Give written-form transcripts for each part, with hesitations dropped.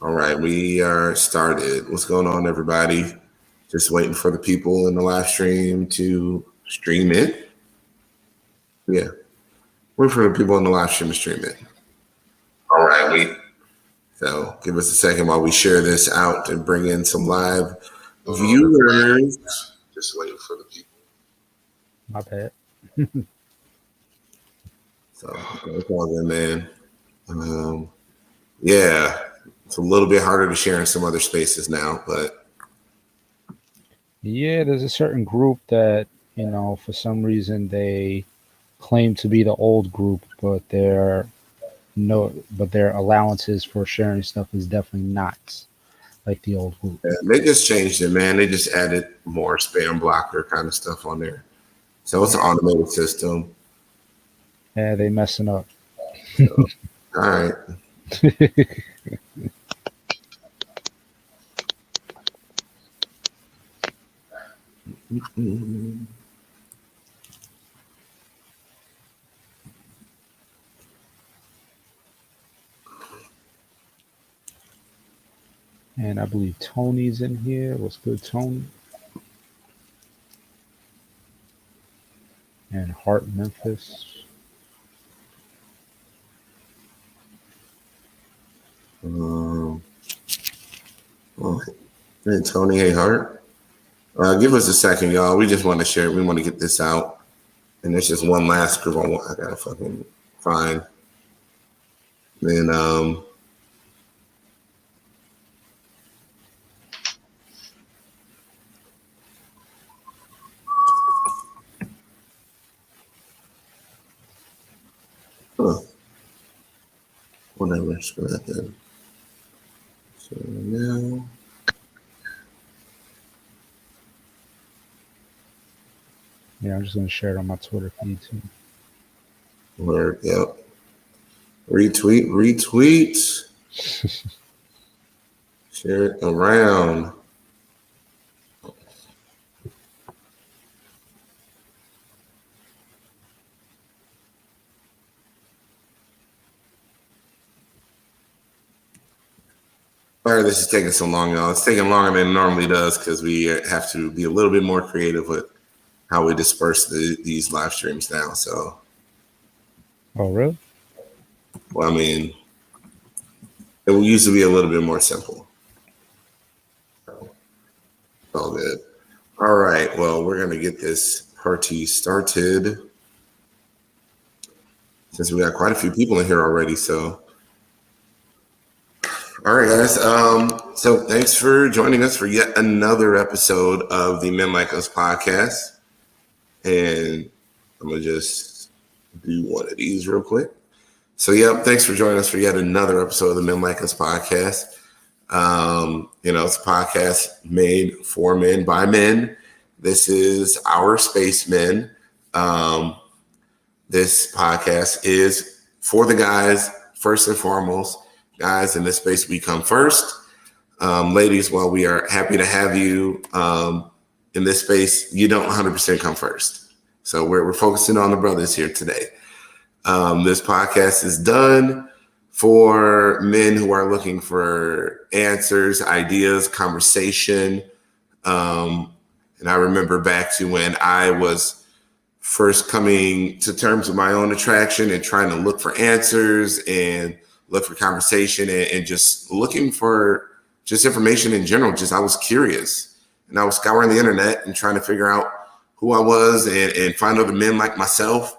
All right, we are started. What's going on, everybody? Just waiting for the people in the live stream to stream it. Yeah, waiting for the people in the live stream to stream it. All right, so give us a second while we share this out and bring in some live viewers. Just waiting for the people. My bad. So it's all good, man. Yeah, it's a little bit harder to share in some other spaces now, but Yeah, there's a certain group that, for some reason they claim to be the old group, but their allowances for sharing stuff is definitely not like the old group. yeah, they just changed it, man. They just added more spam blocker kind of stuff on there. So it's an automated system. Yeah, they messing up. So, all right. And I believe Tony's in here. What's good, Tony? And Hart Memphis. Hey, Tony, hey, Hart. Give us a second, y'all. We just want to share. We want to get this out. And there's just one last group I gotta fucking find. Then whatever, screw that then. So now Yeah, I'm just gonna share it on my Twitter feed too. word, yep. Retweet. Share it around. Sorry, this is taking so long, y'all. It's taking longer than it normally does because we have to be a little bit more creative with how we disperse these live streams now. So, Oh, really? well, I mean, it used to be a little bit more simple. So, all good. All right. Well, we're gonna get this party started since we got quite a few people in here already. So. All right, guys. So thanks for joining us for yet another episode of the Men Like Us podcast. And I'm going to just do one of these real quick. So, yeah, thanks for joining us for yet another episode of the Men Like Us podcast. It's a podcast made for men by men. This is our space men. This podcast is for the guys, first and foremost. Guys, in this space, we come first. Ladies, while we are happy to have you in this space, you don't 100% come first. So we're focusing on the brothers here today. This podcast is done for men who are looking for answers, ideas, conversation. And I remember back to when I was first coming to terms with my own attraction and trying to look for answers and look for conversation and just looking for just information in general. Just I was curious and I was scouring the internet and trying to figure out who I was and find other men like myself.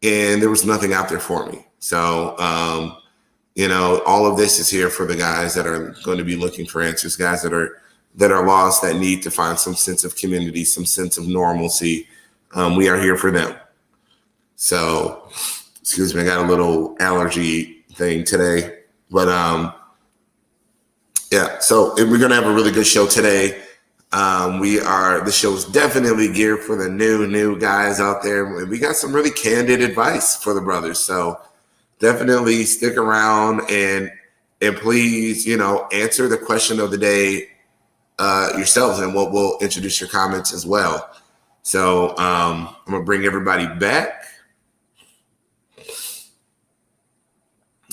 And there was nothing out there for me. So, all of this is here for the guys that are going to be looking for answers, guys that are lost, that need to find some sense of community, some sense of normalcy. We are here for them. So, excuse me, I got a little allergy thing today, but so we're gonna have a really good show today. The show is definitely geared for the new guys out there. We got some really candid advice for the brothers, so definitely stick around and please answer the question of the day yourselves, and we'll introduce your comments as well. So I'm gonna bring everybody back.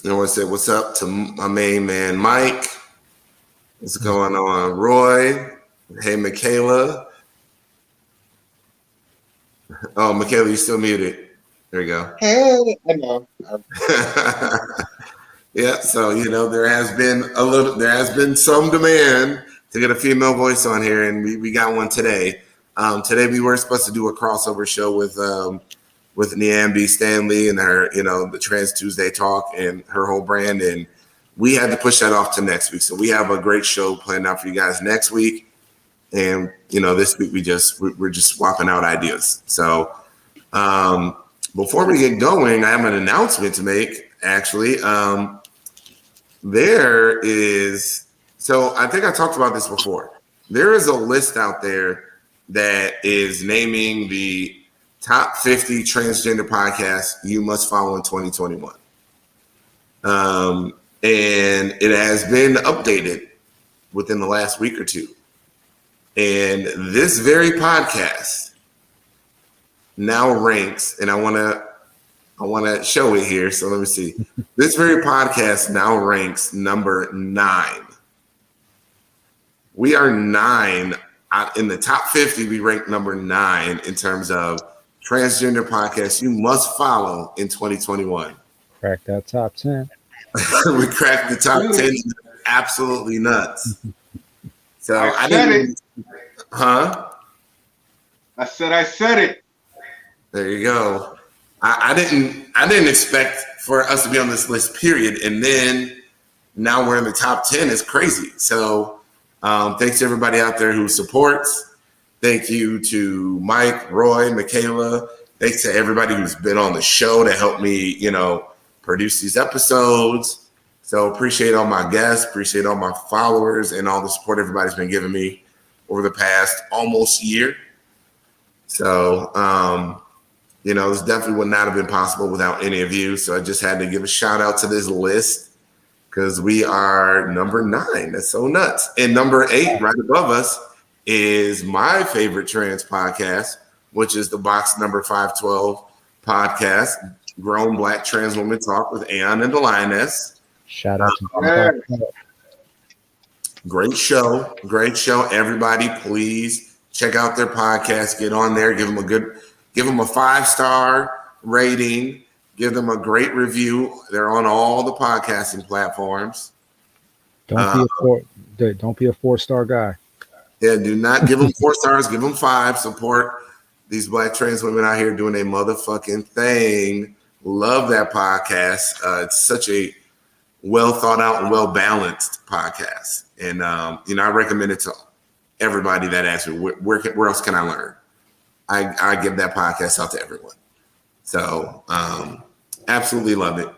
I want to say what's up to my main man, Mike. What's going on, Roy? Hey, Michaela. Oh, Michaela, you still muted. There you go. Hey, I know. Yeah, so there has been some demand to get a female voice on here, and we got one today. Today we were supposed to do a crossover show with Niambi Stanley and her, the Trans Tuesday talk and her whole brand, and we had to push that off to next week. So we have a great show planned out for you guys next week, and this week we're just swapping out ideas. So before we get going, I have an announcement to make. Actually, there is. So I think I talked about this before. There is a list out there that is naming the top 50 transgender podcasts you must follow in 2021. And it has been updated within the last week or two. And this very podcast now ranks, and I want to show it here. So let me see. This very podcast now ranks number 9. We are 9 in the top 50. We rank number 9 in terms of transgender podcasts you must follow in 2021. Crack that top 10. We cracked the top 10. Absolutely nuts. So I said it. Huh? I said it. There you go. I didn't expect for us to be on this list, period. And then now we're in the top 10. It's crazy. So thanks to everybody out there who supports. Thank you to Mike, Roy, Michaela. Thanks to everybody who's been on the show to help me, produce these episodes. So appreciate all my guests, appreciate all my followers, and all the support everybody's been giving me over the past almost year. So, this definitely would not have been possible without any of you. So I just had to give a shout out to this list because we are number 9. That's so nuts. And number 8, right above us, is my favorite trans podcast, which is the Box Number 512 podcast, Grown Black Trans Women Talk with Aeon and the Lioness. Shout out to Great show. Everybody, please check out their podcast. Get on there. Give them a 5-star rating. Give them a great review. They're on all the podcasting platforms. Don't be a 4-star guy. Yeah, do not give them 4 stars. Give them 5. Support these Black trans women out here doing their motherfucking thing. Love that podcast. It's such a well thought out and well balanced podcast, and I recommend it to everybody that asks me where else can I learn. I give that podcast out to everyone. So absolutely love it.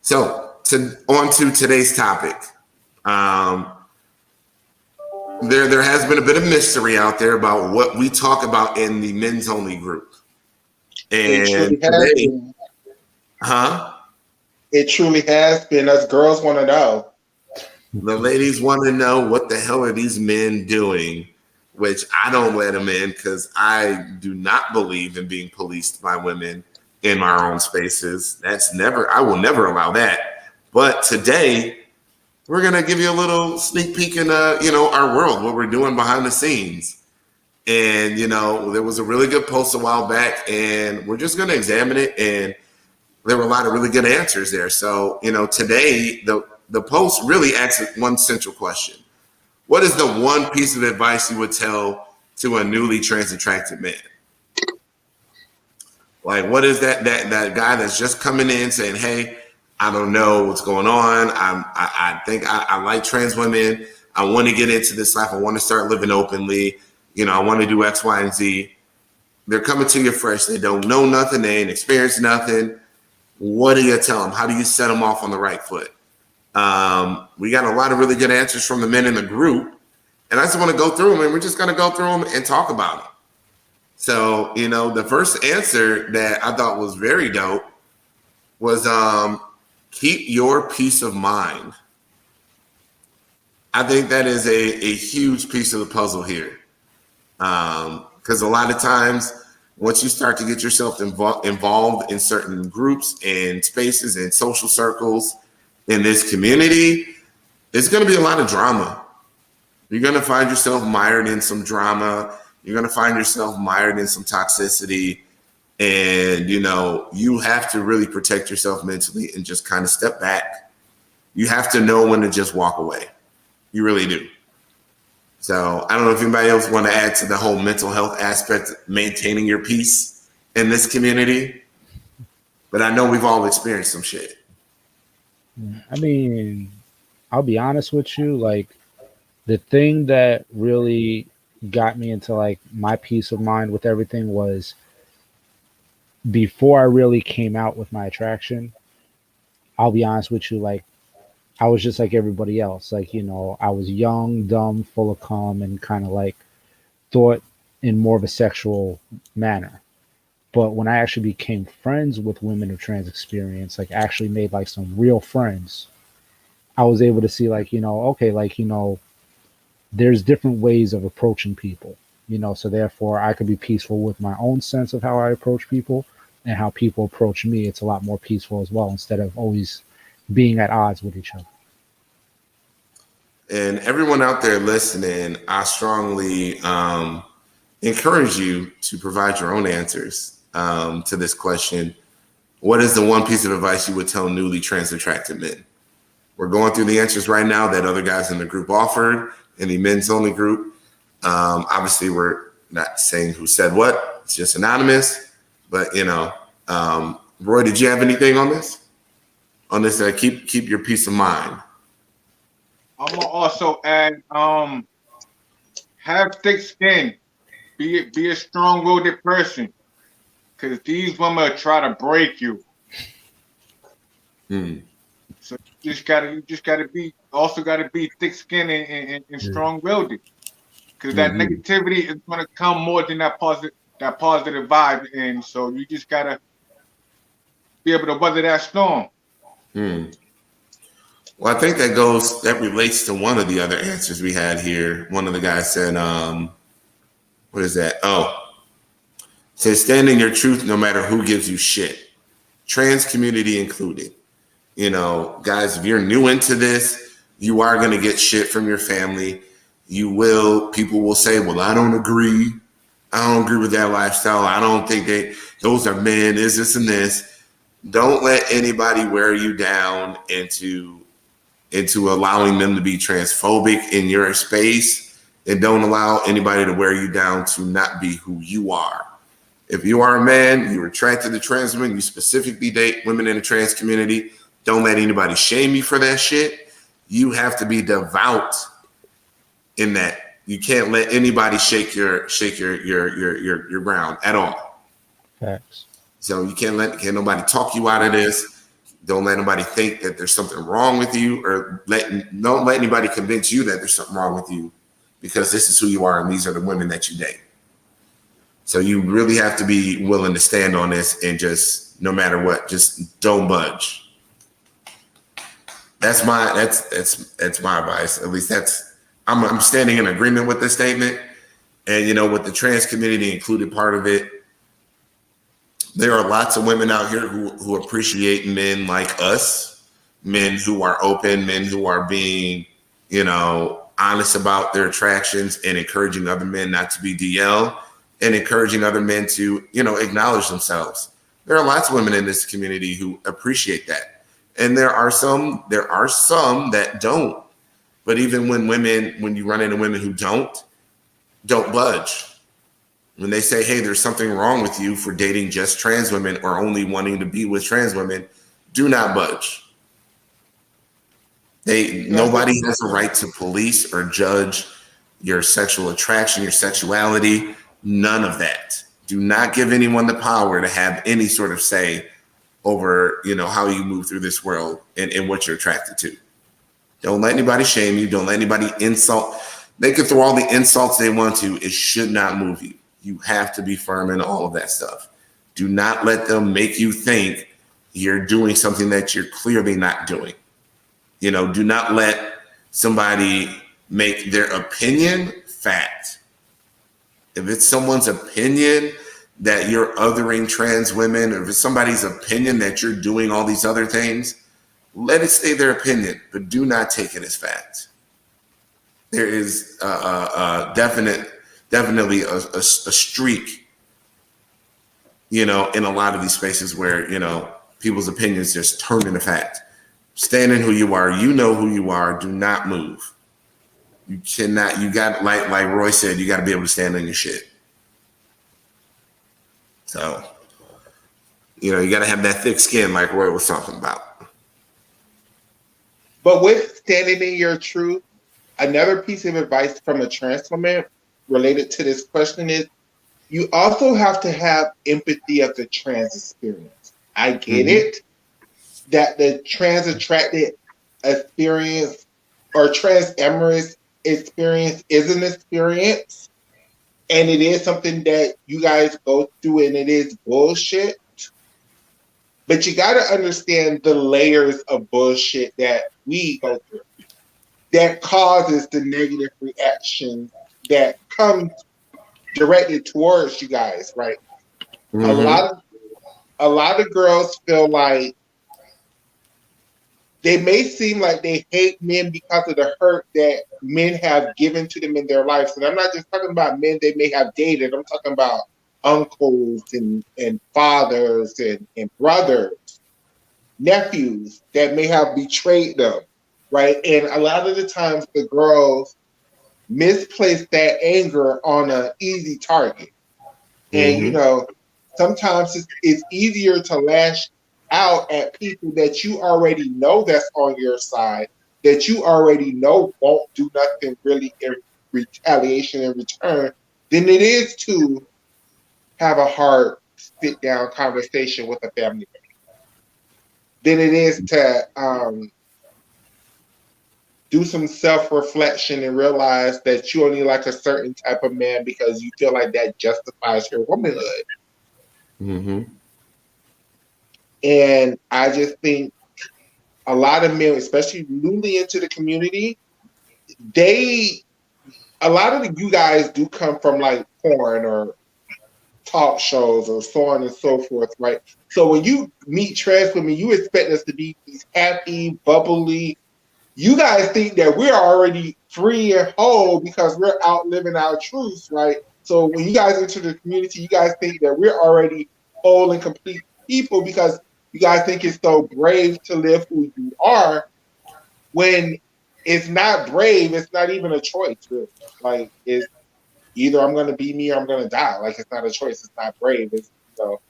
So on to today's topic. There has been a bit of mystery out there about what we talk about in the men's only group, and today, It truly has been. Us girls want to know. The ladies want to know what the hell are these men doing, which I don't let them in because I do not believe in being policed by women in my own spaces. I will never allow that. But today, we're going to give you a little sneak peek in, our world, what we're doing behind the scenes. And, there was a really good post a while back, and we're just going to examine it. And there were a lot of really good answers there. So, today, the post really asks one central question. What is the one piece of advice you would tell to a newly trans attracted man? Like, what is that guy that's just coming in saying, hey, I don't know what's going on. I think I like trans women. I want to get into this life. I want to start living openly. I want to do X, Y, and Z. They're coming to you fresh. They don't know nothing. They ain't experienced nothing. What do you tell them? How do you set them off on the right foot? We got a lot of really good answers from the men in the group. And I just want to go through them, and we're just going to go through them and talk about them. So, the first answer that I thought was very dope was keep your peace of mind. I think that is a huge piece of the puzzle here. Because a lot of times, once you start to get yourself involved in certain groups and spaces and social circles in this community, it's going to be a lot of drama. You're going to find yourself mired in some drama. You're going to find yourself mired in some toxicity. And, you have to really protect yourself mentally and just kind of step back. You have to know when to just walk away. You really do. So I don't know if anybody else want to add to the whole mental health aspect, maintaining your peace in this community. But I know we've all experienced some shit. I mean, I'll be honest with you. Like, the thing that really got me into like my peace of mind with everything was before I really came out with my attraction. I'll be honest with you. Like, I was just like everybody else. Like, I was young, dumb, full of cum, and kind of like thought in more of a sexual manner. But when I actually became friends with women of trans experience, like actually made like some real friends, I was able to see like, okay, like, there's different ways of approaching people, so therefore I could be peaceful with my own sense of how I approach people and how people approach me. It's a lot more peaceful as well, instead of always being at odds with each other. And everyone out there listening, I strongly encourage you to provide your own answers to this question. What is the one piece of advice you would tell newly trans attracted men? We're going through the answers right now that other guys in the group offered in the men's only group. Obviously, we're not saying who said what. It's just anonymous. But, Roy, did you have anything on this? On this, keep your peace of mind. I'm gonna also add, have thick skin. Be a strong-willed person, because these women try to break you. So you just gotta be thick-skinned and strong-willed, because that negativity is gonna come more than that positive vibe, and so you just gotta be able to weather that storm. Well, I think that relates to one of the other answers we had here. One of the guys said, what is that? Oh, says stand in your truth no matter who gives you shit. Trans community included. Guys, if you're new into this, you are going to get shit from your family. People will say, well, I don't agree. I don't agree with that lifestyle. I don't think those are men, this and this. Don't let anybody wear you down into allowing them to be transphobic in your space, and don't allow anybody to wear you down to not be who you are. If you are a man, you're attracted to trans women, you specifically date women in the trans community, don't let anybody shame you for that shit. You have to be devout in that. You can't let anybody shake your ground at all. Facts. So you can't nobody talk you out of this. Don't let anybody think that there's something wrong with you, or don't let anybody convince you that there's something wrong with you, because this is who you are and these are the women that you date. So you really have to be willing to stand on this and just, no matter what, just don't budge. That's my advice. At least I'm standing in agreement with this statement. And with the trans community included part of it, there are lots of women out here who appreciate men like us, men who are open, men who are being, honest about their attractions and encouraging other men not to be DL, and encouraging other men to, acknowledge themselves. There are lots of women in this community who appreciate that. And there are some that don't. But even when you run into women who don't budge. When they say, hey, there's something wrong with you for dating just trans women or only wanting to be with trans women, do not budge. Nobody has a right to police or judge your sexual attraction, your sexuality, none of that. Do not give anyone the power to have any sort of say over, how you move through this world and what you're attracted to. Don't let anybody shame you. Don't let anybody insult. They can throw all the insults they want to. It should not move you. You have to be firm in all of that stuff. Do not let them make you think you're doing something that you're clearly not doing. Do not let somebody make their opinion fact. If it's someone's opinion that you're othering trans women, or if it's somebody's opinion that you're doing all these other things, let it stay their opinion, but do not take it as fact. there is definitely a streak, you know, in a lot of these spaces where, you know, people's opinions just turn into fact. Stand in who you are. You know who you are. Do not move. You cannot. You got, like Roy said, you got to be able to stand on your shit. So, you know, you got to have that thick skin, like Roy was talking about. But with standing in your truth, another piece of advice from a trans woman related to this question is you also have to have empathy of the trans experience. I get it that the trans attracted experience or Transamorous experience is an experience, and it is something that you guys go through, and it is bullshit. But you got to understand the layers of bullshit that we go through that causes the negative reaction that comes directed towards you guys, right? A lot of girls feel like they may seem like they hate men because of the hurt that men have given to them in their lives. And I'm not just talking about men they may have dated. I'm talking about uncles and fathers and brothers, nephews that may have betrayed them, right? And a lot of the times the girls misplace that anger on an easy target. And, you know, sometimes it's easier to lash out at people that you already know that's on your side, that you already know won't do nothing really in retaliation in return, than it is to have a hard sit-down conversation with a family member. Than it is to do some self-reflection and realize that you only like a certain type of man because you feel like that justifies your womanhood. And I just think a lot of men, especially newly into the community, a lot of you guys do come from like porn or talk shows or so on and so forth, right? So when you meet trans women, you expect us to be these happy, bubbly. You guys think that we're already free and whole because we're out living our truths, right? So when you guys enter the community, you guys think that we're already whole and complete people because you guys think it's so brave to live who you are, when it's not brave. It's not even a choice, really. Like, it's either I'm going to be me or I'm going to die. Like, it's not a choice. It's not brave. It's, So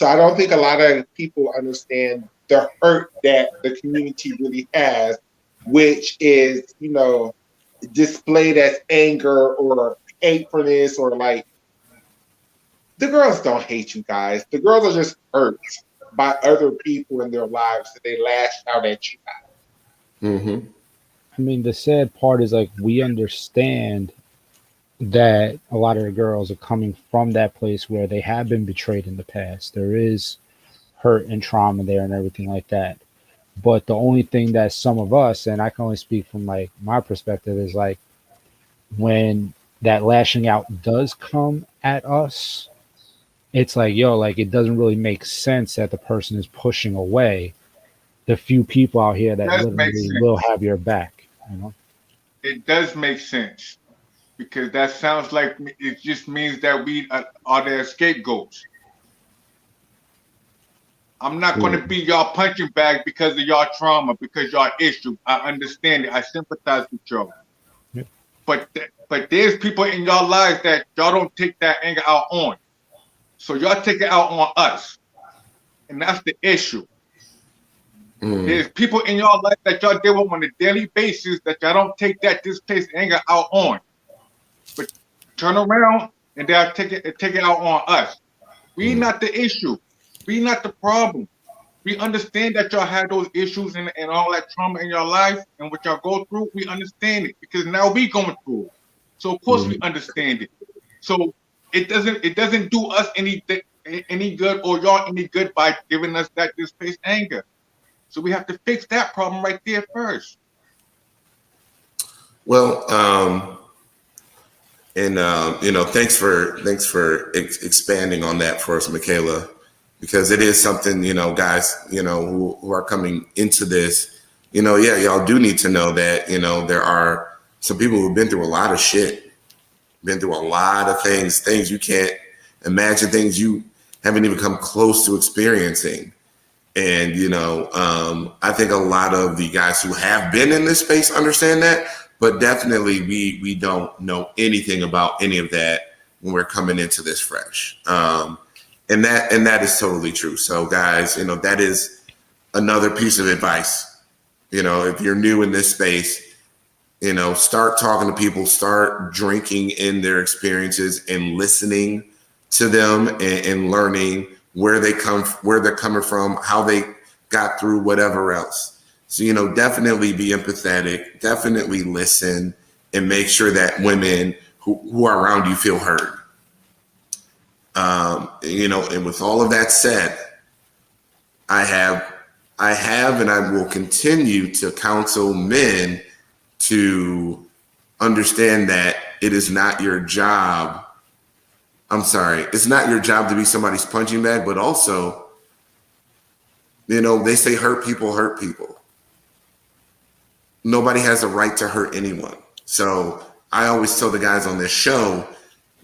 I don't think a lot of people understand the hurt that the community really has, which is, you know, displayed as anger or hatefulness, or like, the girls don't hate you guys. The girls are just hurt by other people in their lives that they lashed out at you guys. I mean, the sad part is, like, we understand that a lot of the girls are coming from that place where they have been betrayed in the past. There is hurt and trauma there and everything like that. But the only thing that some of us, and I can only speak from like my perspective, is like, when that lashing out does come at us, it's like, yo, like, it doesn't really make sense that the person is pushing away the few people out here that literally will have your back, you know? It does make sense, because that sounds like it just means that we are their scapegoats. I'm not going to be y'all punching bag because of y'all trauma, because y'all issue. I understand it. I sympathize with y'all. Yeah. But there's people in y'all lives that y'all don't take that anger out on. So y'all take it out on us. And that's the issue. There's people in y'all life that y'all deal with on a daily basis that y'all don't take that displaced anger out on. But turn around and they'll take it out on us. We not the issue. We not the problem. We understand that y'all have those issues and all that trauma in your life and what y'all go through. We understand it because now we going through it. So of course we understand it. So it doesn't do us any good or y'all any good by giving us that displaced anger. So we have to fix that problem right there first. Well, you know, thanks for expanding on that for us, Michaela, because it is something, you know, guys, you know, who are coming into this, yeah, y'all do need to know that, there are some people who've been through a lot of shit, been through a lot of things you can't imagine, things you haven't even come close to experiencing. And, I think a lot of the guys who have been in this space understand that, but definitely we don't know anything about any of that when we're coming into this fresh. And that is totally true. So guys, that is another piece of advice. If you're new in this space, start talking to people, start drinking in their experiences and listening to them and learning where they're coming from, how they got through whatever else. So, definitely be empathetic, definitely listen, and make sure that women who are around you feel heard. And with all of that said, I have and I will continue to counsel men to understand that it is not your job. It's not your job to be somebody's punching bag, but also, they say hurt people. Nobody has a right to hurt anyone. So I always tell the guys on this show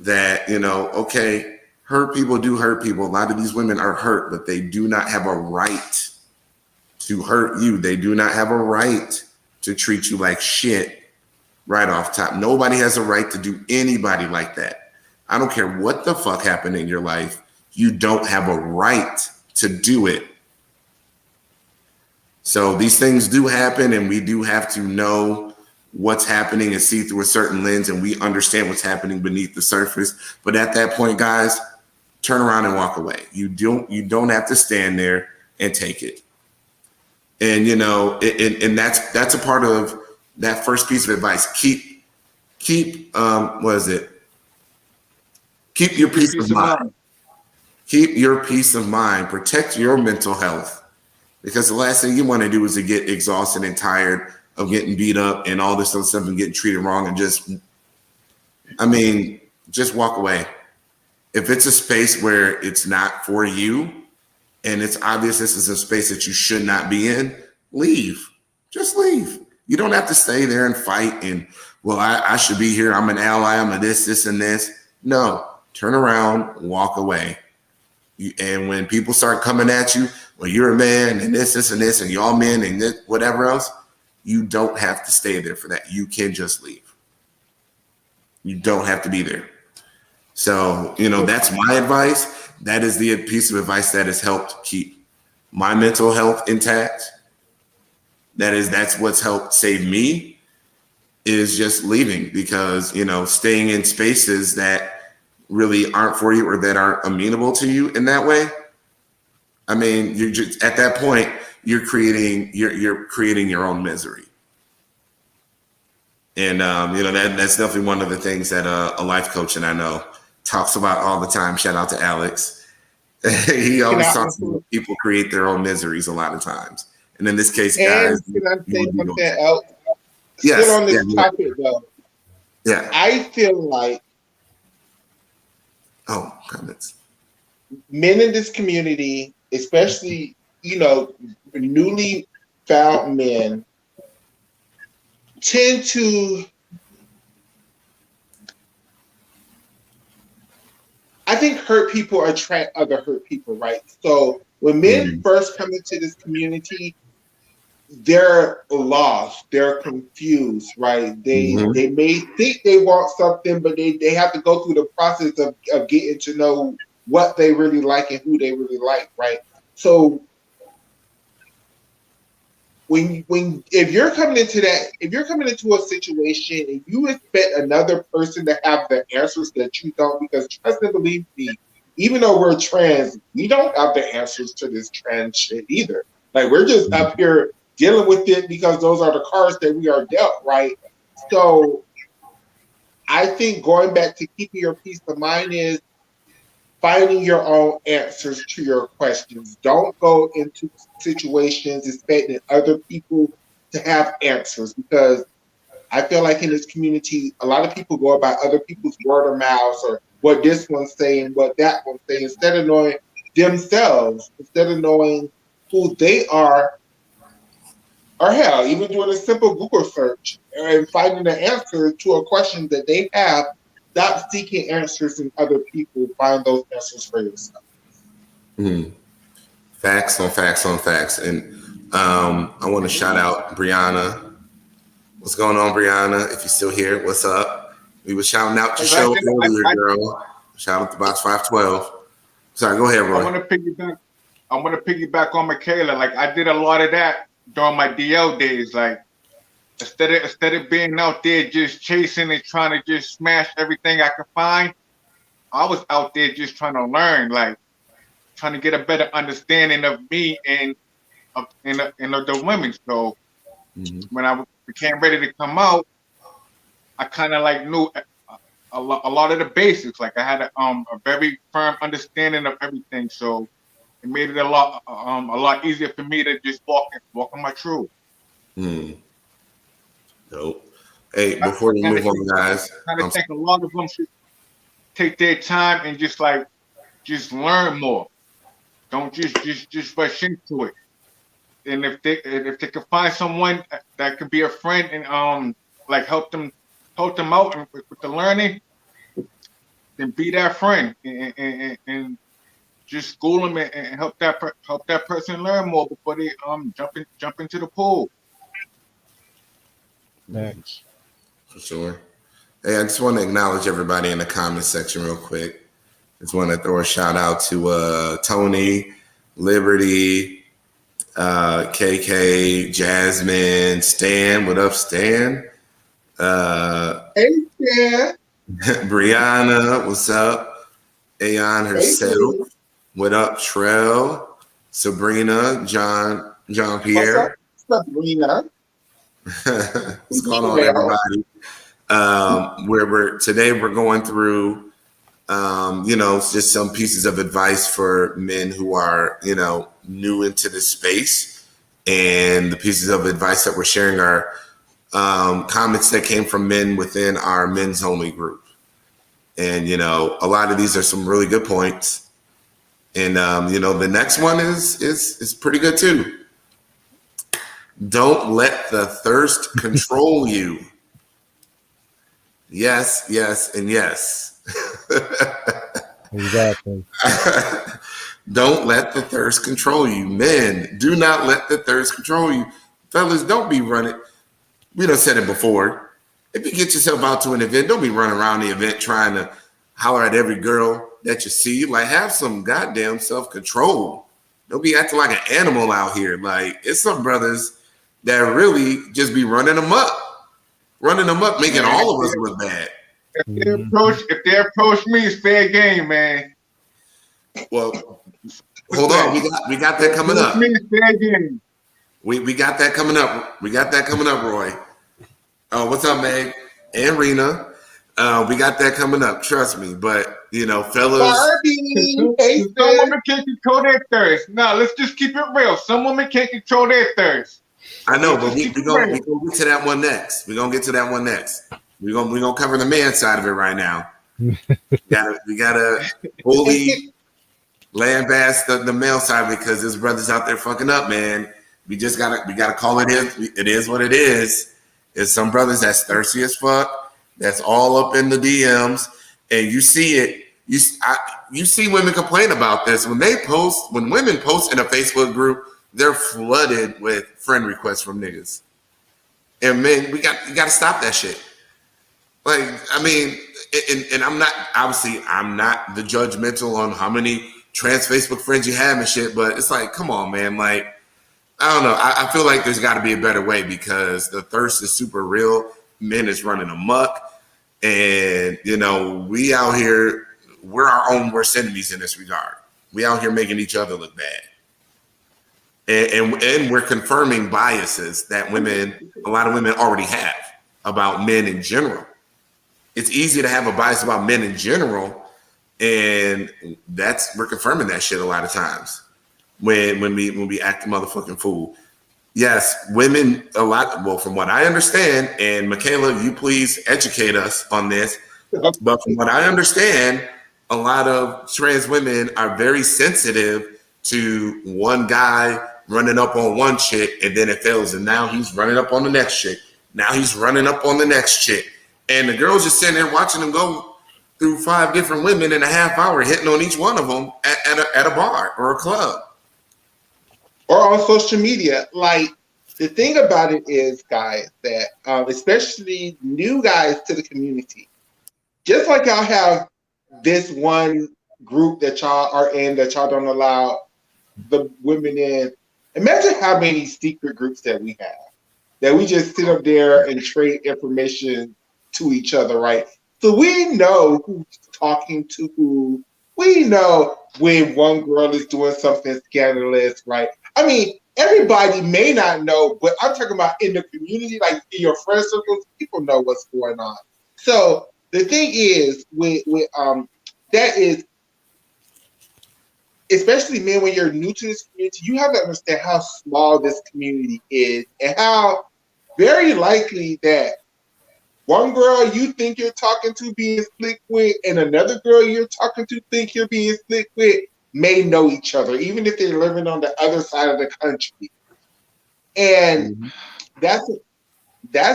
that, okay, hurt people do hurt people. A lot of these women are hurt, but they do not have a right to hurt you. They do not have a right to treat you like shit right off top. Nobody has a right to do anybody like that. I don't care what the fuck happened in your life. You don't have a right to do it. So these things do happen, and we do have to know what's happening and see through a certain lens, and we understand what's happening beneath the surface. But at that point, guys, turn around and walk away. You don't have to stand there and take it. And and that's a part of that first piece of advice. Keep Keep your peace of mind. Keep your peace of mind. Protect your mental health, because the last thing you want to do is to get exhausted and tired of getting beat up and all this other stuff and getting treated wrong and just walk away. If it's a space where it's not for you and it's obvious this is a space that you should not be in, leave. Just leave. You don't have to stay there and fight and, well, I should be here. I'm an ally. I'm a this, and this. No, turn around, walk away. And when people start coming at you, well, you're a man and this, and this, and y'all men and this, whatever else, you don't have to stay there for that. You can just leave. You don't have to be there. So, that's my advice. That is the piece of advice that has helped keep my mental health intact. That's what's helped save me, is just leaving, because, staying in spaces that really aren't for you or that aren't amenable to you in that way. I mean, you're just at that point, you're creating your own misery. And, that's definitely one of the things that a life coach that I know talks about all the time. Shout out to Alex. He always talks about people create their own miseries a lot of times. And in this case, guys, can I say something else? Yes, Still on this topic, though. Yeah. I feel like comments. Men in this community, especially, newly found men, tend to, I think hurt people attract other hurt people, right? So when men first come into this community, they're lost, they're confused, right? They may think they want something, but they have to go through the process of getting to know what they really like and who they really like, right? So if you're coming into a situation and you expect another person to have the answers that you don't, because trust and believe me, even though we're trans, we don't have the answers to this trans shit either. Like, we're just up here dealing with it because those are the cards that we are dealt, right? So I think going back to keeping your peace of mind is finding your own answers to your questions. Don't go into situations expecting other people to have answers, because I feel like in this community, a lot of people go about other people's word of mouth or what this one's saying, what that one's saying, instead of knowing themselves, instead of knowing who they are or hell, even doing a simple Google search and finding the answer to a question that they have. Stop seeking answers in other people. Find those answers for yourself. Facts on facts on facts. And I want to shout out Brianna. What's going on, Brianna? If you're still here, what's up? We were shouting out your show earlier, girl. Shout out to Box 512. Sorry, go ahead, Roy. I want to piggyback on Michaela. Like, I did a lot of that during my DL days. Like, instead of being out there just chasing and trying to just smash everything I could find, I was out there just trying to learn, like trying to get a better understanding of me and of the women. So when I became ready to come out, I kind of like knew a lot of the basics. Like, I had a very firm understanding of everything. So it made it a lot easier for me to just walk on my truth. Dope. Hey, before we move on, guys, I think a lot of them should take their time and just learn more. Don't just rush into it. And if they can find someone that can be a friend and like help them out with the learning, then be that friend and just school them and help that person learn more before they jump into the pool. Thanks. For sure. Hey, I just want to acknowledge everybody in the comment section real quick. Just want to throw a shout out to Tony, Liberty, KK, Jasmine, Stan. What up, Stan? Hey, Stan. Brianna, what's up? Aeon herself. Hey, what up, Trell? Sabrina, John Pierre. What's up, Sabrina? What's going on, everybody? Today we're going through, just some pieces of advice for men who are, new into this space, and the pieces of advice that we're sharing are comments that came from men within our men's only group, and a lot of these are some really good points, and the next one is pretty good too. Don't let the thirst control you. Yes, yes, and yes. Exactly. Don't let the thirst control you. Men, do not let the thirst control you. Fellas, don't be running. We done said it before. If you get yourself out to an event, don't be running around the event trying to holler at every girl that you see. Like, have some goddamn self-control. Don't be acting like an animal out here. Like, it's some brothers that really just be running them up, making all of us look bad. If they approach me, it's fair game, man. Well, hold on, we got that coming up. Fair game. We got that coming up. We got that coming up, Roy. Oh, what's up, Meg and Rena? We got that coming up. Trust me. But fellas, Barbie, hey, some women can't control their thirst. No, let's just keep it real. Some women can't control their thirst. I know, but we're gonna get to that one next. We're gonna get to that one next. We're gonna cover the man side of it right now. we gotta fully lambast the male side because there's brothers out there fucking up, man. We gotta call it in. It is what it is. It's some brothers that's thirsty as fuck. That's all up in the DMs, and you see it. You see women complain about this when women post in a Facebook group. They're flooded with friend requests from niggas. And man, you got to stop that shit. Like, I mean, and I'm not the judgmental on how many trans Facebook friends you have and shit, but it's like, come on, man. Like, I don't know. I feel like there's got to be a better way because the thirst is super real. Men is running amok. And, we out here, we're our own worst enemies in this regard. We out here making each other look bad. And we're confirming biases that a lot of women already have about men in general. It's easy to have a bias about men in general, and we're confirming that shit a lot of times when we act a motherfucking fool. Yes, women a lot. Well, from what I understand, and Michaela, you please educate us on this. But from what I understand, a lot of trans women are very sensitive to one guy running up on one chick, and then it fails, and now he's running up on the next chick. Now he's running up on the next chick. And the girl's just sitting there watching him go through 5 different women in a half hour, hitting on each one of them at a bar or a club. Or on social media. Like, the thing about it is, guys, that especially new guys to the community, just like y'all have this one group that y'all are in that y'all don't allow the women in, imagine how many secret groups that we have, that we just sit up there and trade information to each other, right? So we know who's talking to who. We know when one girl is doing something scandalous, right? I mean, everybody may not know, but I'm talking about in the community, like in your friend circles, people know what's going on. So the thing is, with that is, especially men, when you're new to this community, you have to understand how small this community is and how very likely that one girl you think you're talking to being slick with and another girl you're talking to think you're being slick with may know each other, even if they're living on the other side of the country. And that's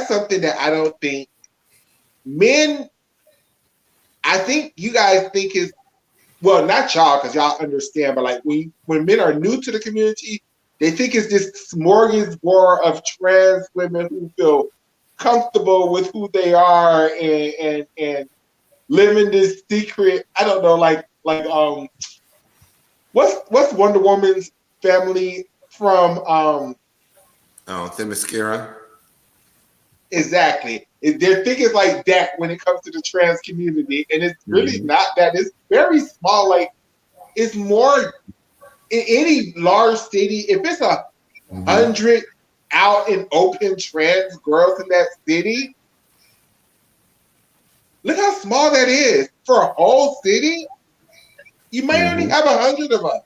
something that I don't think men, I think you guys think is, well, not y'all, because y'all understand, but like when men are new to the community, they think it's this smorgasbord of trans women who feel comfortable with who they are and living this secret. I don't know, like what's Wonder Woman's family from? Themyscira. Exactly. They're thinking like that when it comes to the trans community, and it's really not that. It's very small. Like, it's more in any large city. If it's 100 out and open trans girls in that city, look how small that is for a whole city. You may only have 100 of us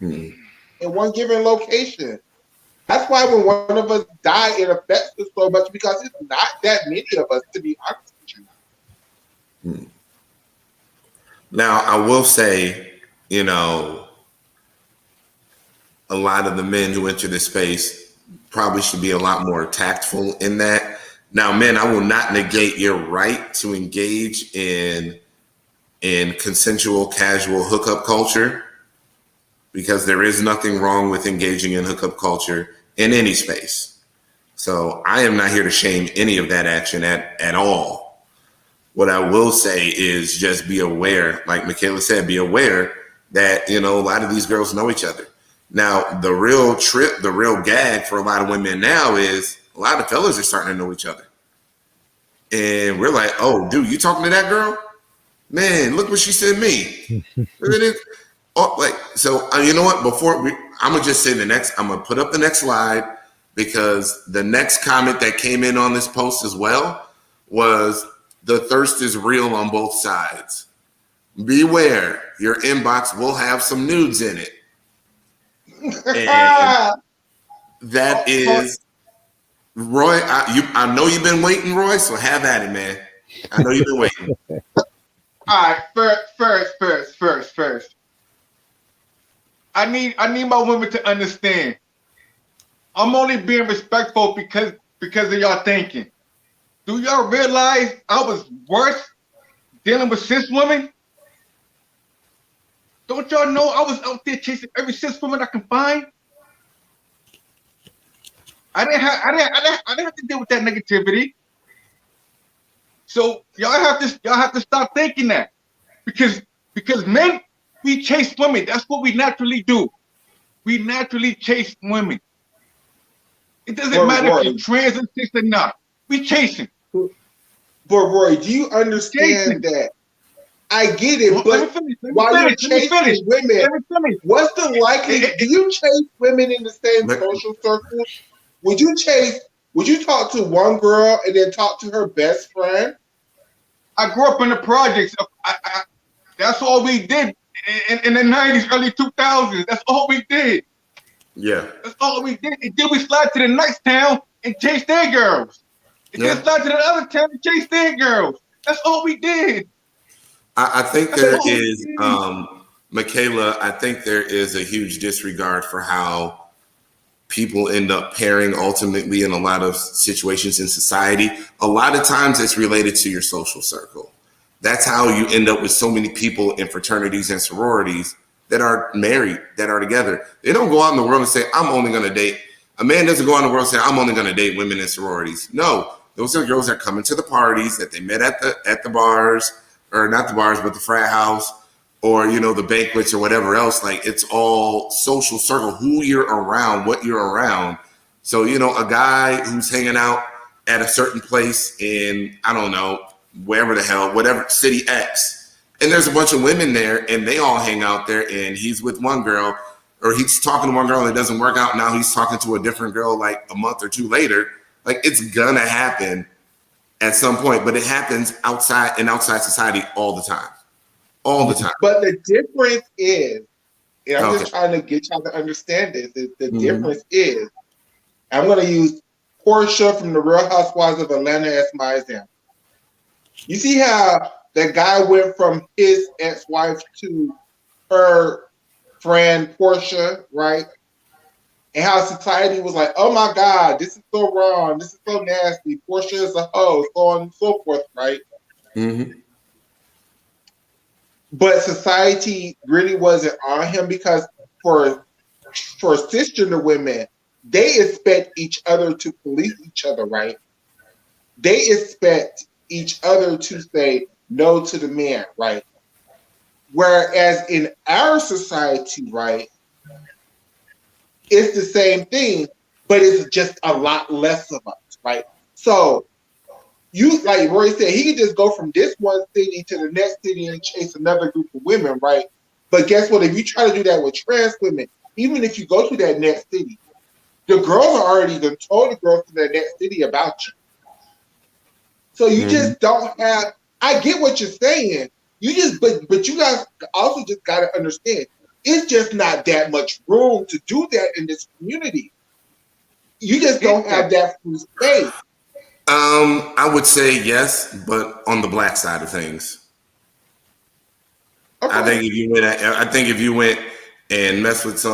in one given location. That's why when one of us die, it affects us so much, because it's not that many of us, to be honest with you. Now, I will say, you know, a lot of the men who enter this space probably should be a lot more tactful in that. Now, men, I will not negate your right to engage in consensual, casual hookup culture, because there is nothing wrong with engaging in hookup culture in any space. So I am not here to shame any of that action at all. What I will say is just be aware, like Michaela said, be aware that, you know, a lot of these girls know each other. Now, the real gag for a lot of women now is a lot of fellas are starting to know each other. And we're like, oh, dude, you talking to that girl? Man, look what she sent me. Oh, like, so you know what? I'm gonna just say I'm gonna put up the next slide, because the next comment that came in on this post as well was, the thirst is real on both sides. Beware, your inbox will have some nudes in it. And that is, Roy. I know you've been waiting, Roy. So have at it, man. I know you've been waiting. All right, first. I need my women to understand. I'm only being respectful because of y'all thinking. Do y'all realize I was worse dealing with cis women? Don't y'all know I was out there chasing every cis woman I can find? I didn't have to deal with that negativity. So y'all have to stop thinking that, because men, we chase women. That's what we naturally do. We naturally chase women. It doesn't matter if you're trans or cis or not. We chasing. But Roy, do you understand that? I get it, but while you're chasing women, what's the likelihood? Do you chase women in the same social circle? Would you talk to one girl and then talk to her best friend? I grew up in the projects. That's all we did in the 90s, early 2000s. That's all we did. Yeah. That's all we did. And then we slide to the next town and chase their girls. And then slide to the other town and chase their girls. That's all we did. I think there is Michaela, I think there is a huge disregard for how people end up pairing ultimately in a lot of situations in society. A lot of times it's related to your social circle. That's how you end up with so many people in fraternities and sororities that are married, that are together. They don't go out in the world and say, I'm only going to date. A man doesn't go out in the world and say, I'm only going to date women in sororities. No, those are girls that come into the parties that they met at the bars, or not the bars, but the frat house, or, you know, the banquets or whatever else. Like, it's all social circle, who you're around, what you're around. So, you know, a guy who's hanging out at a certain place in, I don't know, wherever the hell, whatever, city X, and there's a bunch of women there and they all hang out there, and he's with one girl, or he's talking to one girl and it doesn't work out. Now he's talking to a different girl like a month or two later. Like, it's gonna happen at some point, but it happens outside society all the time. All the time. But the difference is, and I'm just trying to get y'all to understand this, is the difference is, I'm going to use Portia from the Real Housewives of Atlanta as my example. You see how the guy went from his ex-wife to her friend Portia, right? And how society was like, oh my God, this is so wrong, this is so nasty, Portia is a hoe, so on and so forth, right? Mm-hmm. But society really wasn't on him, because for cisgender women, they expect each other to police each other, right? They expect each other to say no to the man, right? Whereas in our society, right, it's the same thing, but it's just a lot less of us, right? So you, like Roy said, he could just go from this one city to the next city and chase another group of women, right? But guess what? If you try to do that with trans women, even if you go to that next city, the girls are already told the girls to that next city about you. So you just don't have. I get what you're saying. You just, but you guys also just got to understand, it's just not that much room to do that in this community. You just don't have that free space. I would say yes, but on the black side of things. Okay. I think if you went and messed with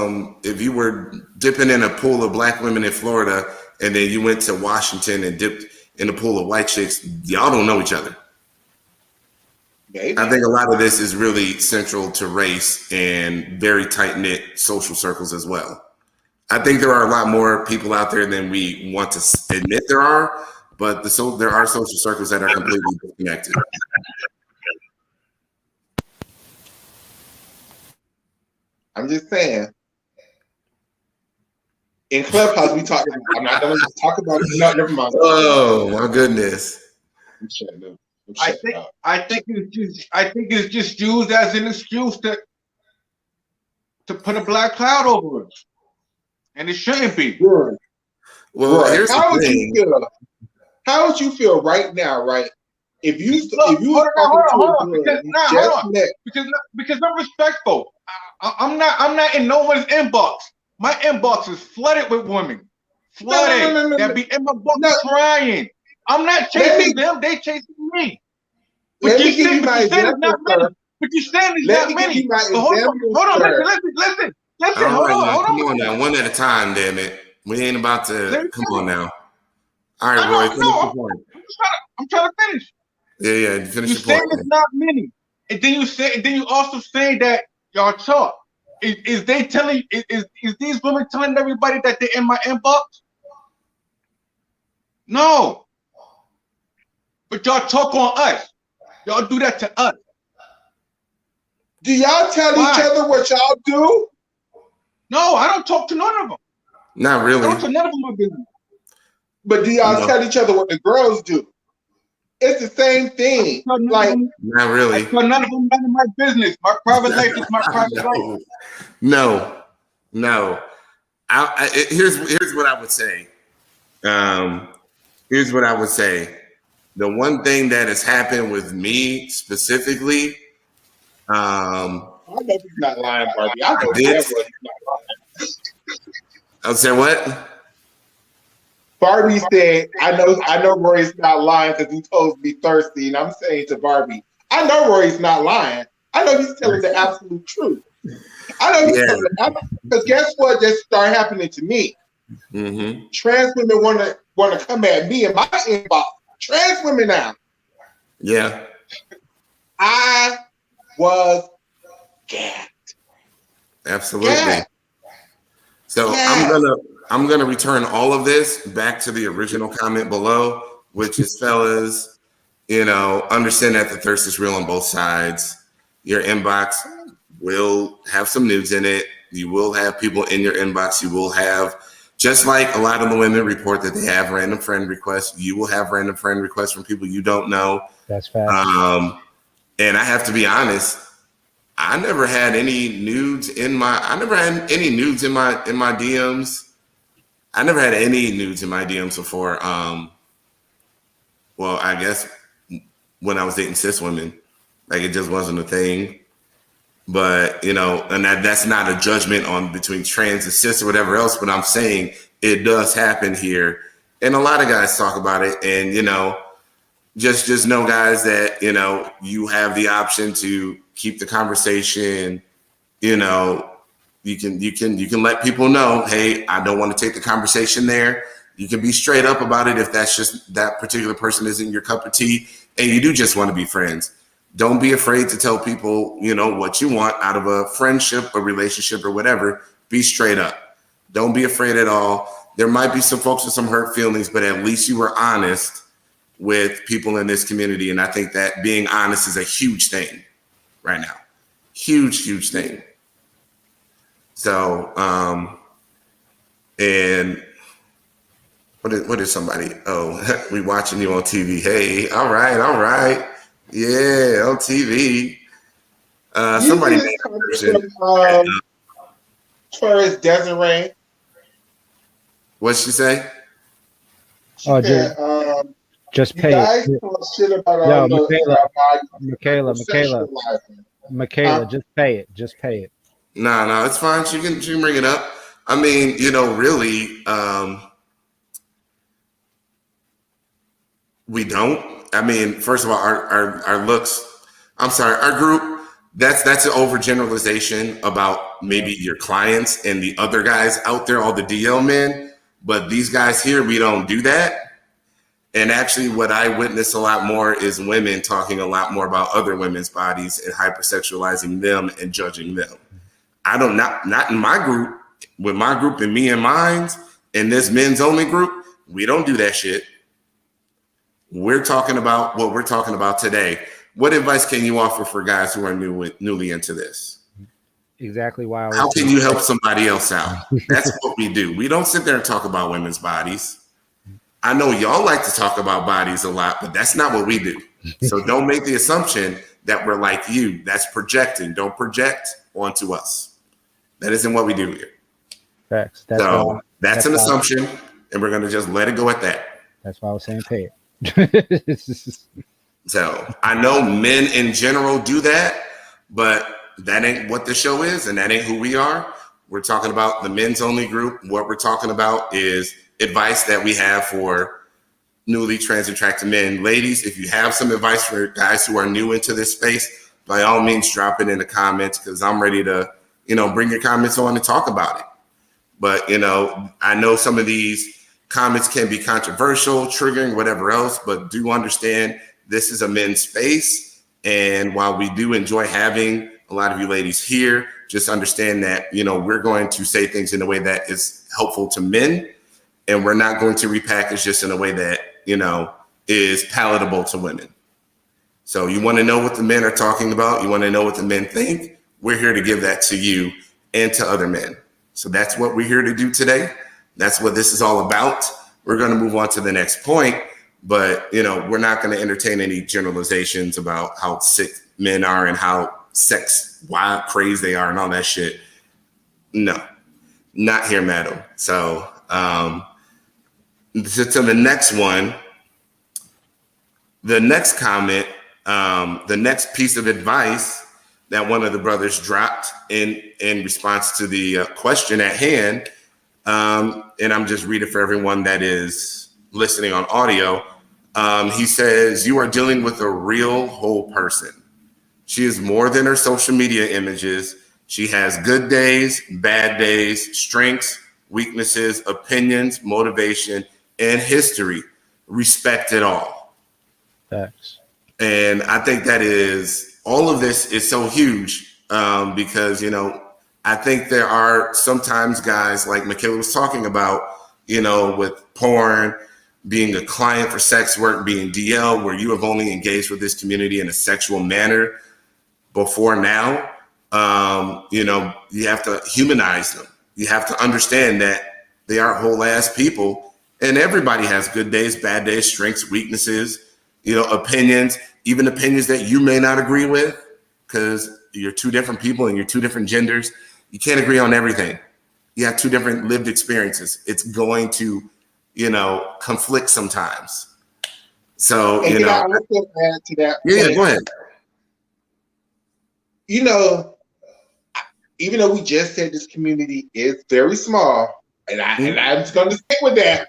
if you were dipping in a pool of black women in Florida and then you went to Washington and dipped in a pool of white chicks, y'all don't know each other. Maybe. I think a lot of this is really central to race and very tight-knit social circles as well. I think there are a lot more people out there than we want to admit there are, but there are social circles that are completely disconnected. I'm just saying. In Clubhouse, we talk. I'm not going to talk about it. No, never mind. Oh my goodness! I'm shutting up. I think it's just used as an excuse to put a black cloud over us, and it shouldn't be. Sure. Well, here's the thing. How would you feel right now, right? If you were talking to a girl, because I'm respectful. I'm not in no one's inbox. My inbox is flooded with women. Flooded. That be in my book crying. I'm not chasing them, they chasing me. But you saying it's not many. But you saying it's not many. Hold on, listen. Hold on. Come on now, one at a time, damn it. We ain't about to come on now. All right, Roy, finish your point. I'm trying to finish. Yeah, finish your point. You saying it's not many. And then you also say that y'all talk. Is they telling is these women telling everybody that they're in my inbox? No. But y'all talk on us. Y'all do that to us. Do y'all tell each other what y'all do? No, I don't talk to none of them. Not really. I don't talk to none of them. But do y'all tell each other what the girls do? It's the same thing. Like, not really. I tell none of them none of my business. My private life is my private life. No. Here's what I would say. Here's what I would say. The one thing that has happened with me specifically. I know he's not lying, Barbie. I know he's not lying. I'll say what? Barbie said, I know Roy's not lying because he told me thirsty. And I'm saying to Barbie, I know Roy's not lying. I know he's telling the absolute truth. I know he's telling the absolute, because guess what just started happening to me? Mm-hmm. Trans women want to come at me in my inbox. Trans women now. Yeah. I was gagged. Absolutely. Gagged. So Gagged. I'm gonna return all of this back to the original comment below, which is, fellas, understand that the thirst is real on both sides. Your inbox will have some nudes in it. You will have people in your inbox. You will have, just like a lot of the women report that they have random friend requests, you will have random friend requests from people you don't know. That's fact. And I have to be honest, I never had any nudes in my DMs. I never had any nudes in my DMs before. Well, I guess when I was dating cis women, like, it just wasn't a thing. But, and that's not a judgment on between trans and cis or whatever else, but I'm saying it does happen here. And a lot of guys talk about it. And, just know, guys, that, you have the option to keep the conversation. You can let people know, hey, I don't want to take the conversation there. You can be straight up about it if that's just that particular person isn't your cup of tea and you do just want to be friends. Don't be afraid to tell people, what you want out of a friendship, a relationship, or whatever. Be straight up. Don't be afraid at all. There might be some folks with some hurt feelings, but at least you were honest with people in this community. And I think that being honest is a huge thing right now. Huge, huge thing. So, and what is somebody? Oh, we watching you on TV. Hey, all right. Yeah, on TV. Somebody made a version. As far as Desiree. What'd she say? Just pay it. Shit about Michaela, just pay it. Just pay it. No, it's fine. She can bring it up. I mean, really, we don't. I mean, first of all, our looks. I'm sorry, our group. That's an overgeneralization about maybe your clients and the other guys out there, all the DL men. But these guys here, we don't do that. And actually, what I witness a lot more is women talking a lot more about other women's bodies and hypersexualizing them and judging them. Not in my group. With my group and me and mine, in this men's only group, we don't do that shit. We're talking about what we're talking about today. What advice can you offer for guys who are newly into this? Exactly why. How can you help somebody else out? That's what we do. We don't sit there and talk about women's bodies. I know y'all like to talk about bodies a lot, but that's not what we do. So don't make the assumption that we're like you. That's projecting. Don't project onto us. That isn't what we do here. Facts. That's an assumption, and we're going to just let it go at that. That's why I was saying pay it. So I know men in general do that, but that ain't what the show is, and that ain't who we are. We're talking about the men's only group. What we're talking about is advice that we have for newly trans attracted men. Ladies, if you have some advice for guys who are new into this space, by all means, drop it in the comments, because I'm ready to, bring your comments on and talk about it. But, I know some of these comments can be controversial, triggering, whatever else, but do understand this is a men's space. And while we do enjoy having a lot of you ladies here, just understand that, we're going to say things in a way that is helpful to men. And we're not going to repackage just in a way that, is palatable to women. So you want to know what the men are talking about? You want to know what the men think? We're here to give that to you and to other men. So that's what we're here to do today. That's what this is all about. We're going to move on to the next point, but, we're not going to entertain any generalizations about how sick men are and how wild, crazy they are and all that shit. No, not here, madam. So, to the next one, the next comment, the next piece of advice that one of the brothers dropped in response to the question at hand, and I'm just reading for everyone that is listening on audio. He says, "You are dealing with a real whole person. She is more than her social media images. She has good days, bad days, strengths, weaknesses, opinions, motivation, and history. Respect it all. Facts. And I think that is, all of this is so huge because, you know, I think there are sometimes guys like Michaela was talking about, you know, with porn, being a client for sex work, being DL, where you have only engaged with this community in a sexual manner before now. You know, you have to humanize them. You have to understand that they are whole ass people, and everybody has good days, bad days, strengths, weaknesses, you know, opinions, even opinions that you may not agree with, because you're two different people and you're two different genders. You can't agree on everything. You have two different lived experiences. It's going to, you know, conflict sometimes. So, And you can I know, also add to that? yeah, go ahead. You know, even though we just said this community is very small, and I'm just going to stick with that,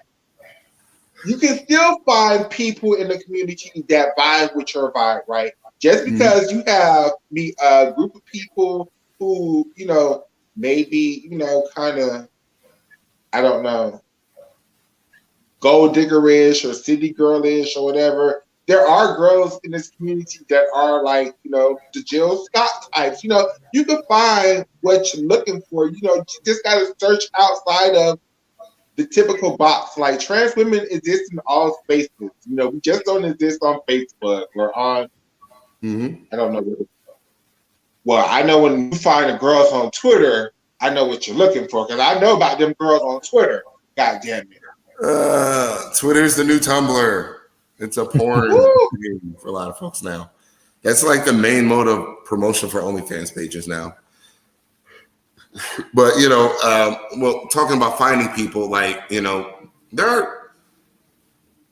you can still find people in the community that vibe with your vibe, right? Just because you have a group of people who, you know, maybe, you know, kind of, I don't know, gold digger-ish or city girl-ish or whatever. There are girls in this community that are like, you know, the Jill Scott types. You know, you can find what you're looking for. You know, you just got to search outside of the typical box. Like, trans women exist in all spaces. You know, we just don't exist on Facebook or on, I don't know what it, well, I know when you find the girls on Twitter, I know what you're looking for because I know about them girls on Twitter. God damn it. Twitter's the new Tumblr. It's a porn thing for a lot of folks now. That's like the main mode of promotion for OnlyFans pages now. But, you know, well, talking about finding people, like, you know, there are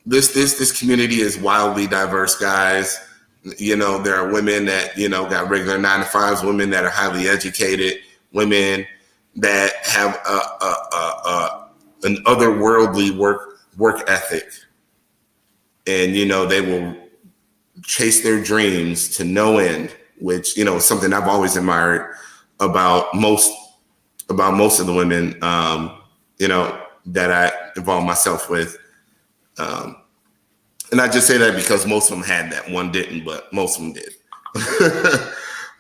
this community is wildly diverse, guys. You know, there are women that, you know, got regular 9-to-5s, women that are highly educated, women that have an otherworldly work ethic. And, you know, they will chase their dreams to no end, which, you know, is something I've always admired about most of the women, you know, that I involve myself with. And I just say that because most of them had that. One didn't, but most of them did.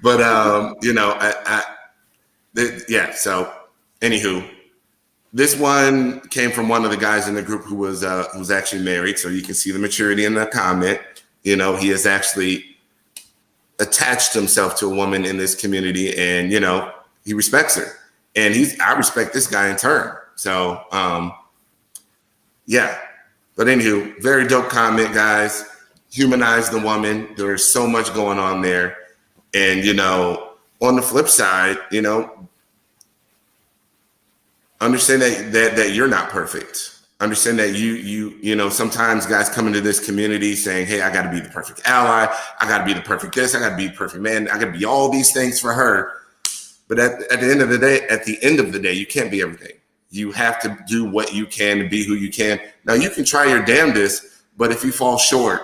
But, you know, yeah. So anywho, this one came from one of the guys in the group who was actually married. So you can see the maturity in the comment. You know, he has actually attached himself to a woman in this community, and, you know, he respects her. And I respect this guy in turn. So, yeah. But anywho, very dope comment, guys. Humanize the woman. There's so much going on there. And, you know, on the flip side, you know, understand that you're not perfect. Understand that you know, sometimes guys come into this community saying, hey, I got to be the perfect ally. I got to be the perfect this. I got to be the perfect man. I got to be all these things for her. But at the end of the day, you can't be everything. You have to do what you can to be who you can. Now, you can try your damnedest, but if you fall short,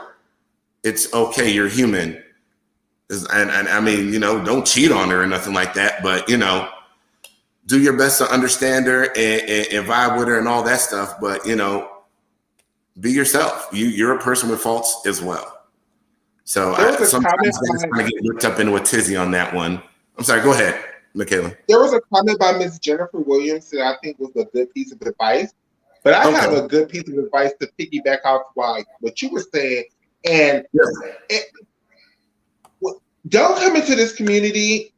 it's okay. You're human. And I mean, you know, don't cheat on her or nothing like that. But, you know, do your best to understand her and vibe with her and all that stuff. But, you know, be yourself. You're a person with faults as well. So sometimes guys kind of get whipped up into a tizzy on that one. I'm sorry. Go ahead, Michaela. There was a comment by Miss Jennifer Williams that I think was a good piece of advice. But I have a good piece of advice to piggyback off what you were saying. And don't come into this community.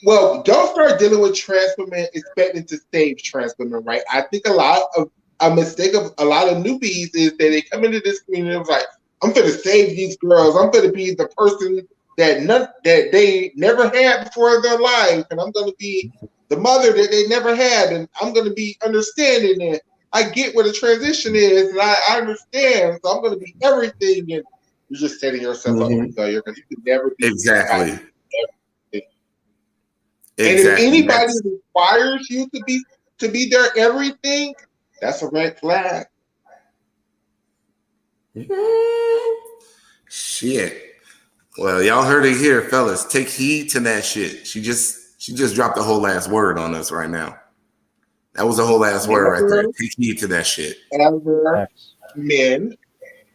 Well, don't start dealing with trans women expecting to save trans women, right? I think a mistake of a lot of newbies is that they come into this community and it's like, I'm going to save these girls. I'm going to be the person that they never had before in their life. And I'm going to be the mother that they never had. And I'm going to be understanding it. I get what a transition is, and I understand. So I'm going to be everything. And you're just setting yourself up for failure because you can never be exactly. And if anybody requires you to be their everything, that's a red flag. Shit. Well, y'all heard it here, fellas. Take heed to that shit. She just dropped the whole last word on us right now. That was a whole last word right there. Take heed to that shit. Ever men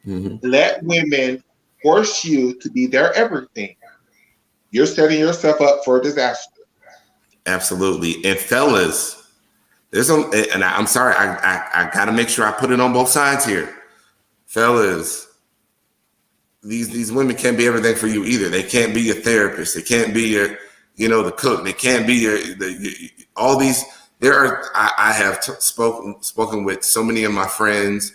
let women force you to be their everything. You're setting yourself up for a disaster. Absolutely. And fellas, I'm sorry, I gotta make sure I put it on both sides here. Fellas, these women can't be everything for you either. They can't be your therapist. They can't be your, the cook. They can't be all these. I have spoken with so many of my friends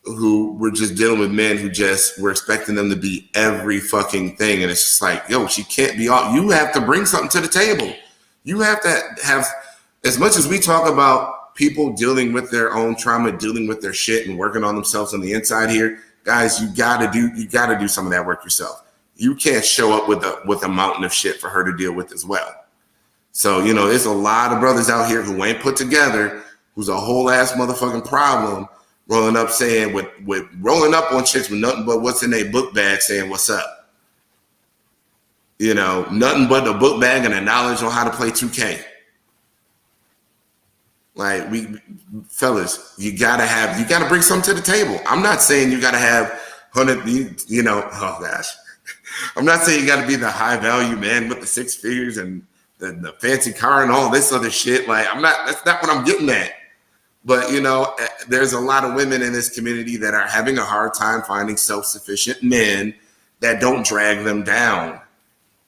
who were just dealing with men who just were expecting them to be every fucking thing. And it's just like, yo, she can't be all. You have to bring something to the table. You have to have, as much as we talk about people dealing with their own trauma, dealing with their shit and working on themselves on the inside here, guys, you gotta do some of that work yourself. You can't show up with a mountain of shit for her to deal with as well. So, there's a lot of brothers out here who ain't put together, who's a whole ass motherfucking problem, rolling up saying with rolling up on chicks with nothing but what's in their book bag saying what's up. Nothing but the book bag and the knowledge on how to play 2K. Like, fellas, you gotta bring something to the table. I'm not saying you gotta have 100, oh gosh. I'm not saying you gotta be the high value man with the 6 figures and the fancy car and all this other shit. Like, that's not what I'm getting at. But, there's a lot of women in this community that are having a hard time finding self-sufficient men that don't drag them down.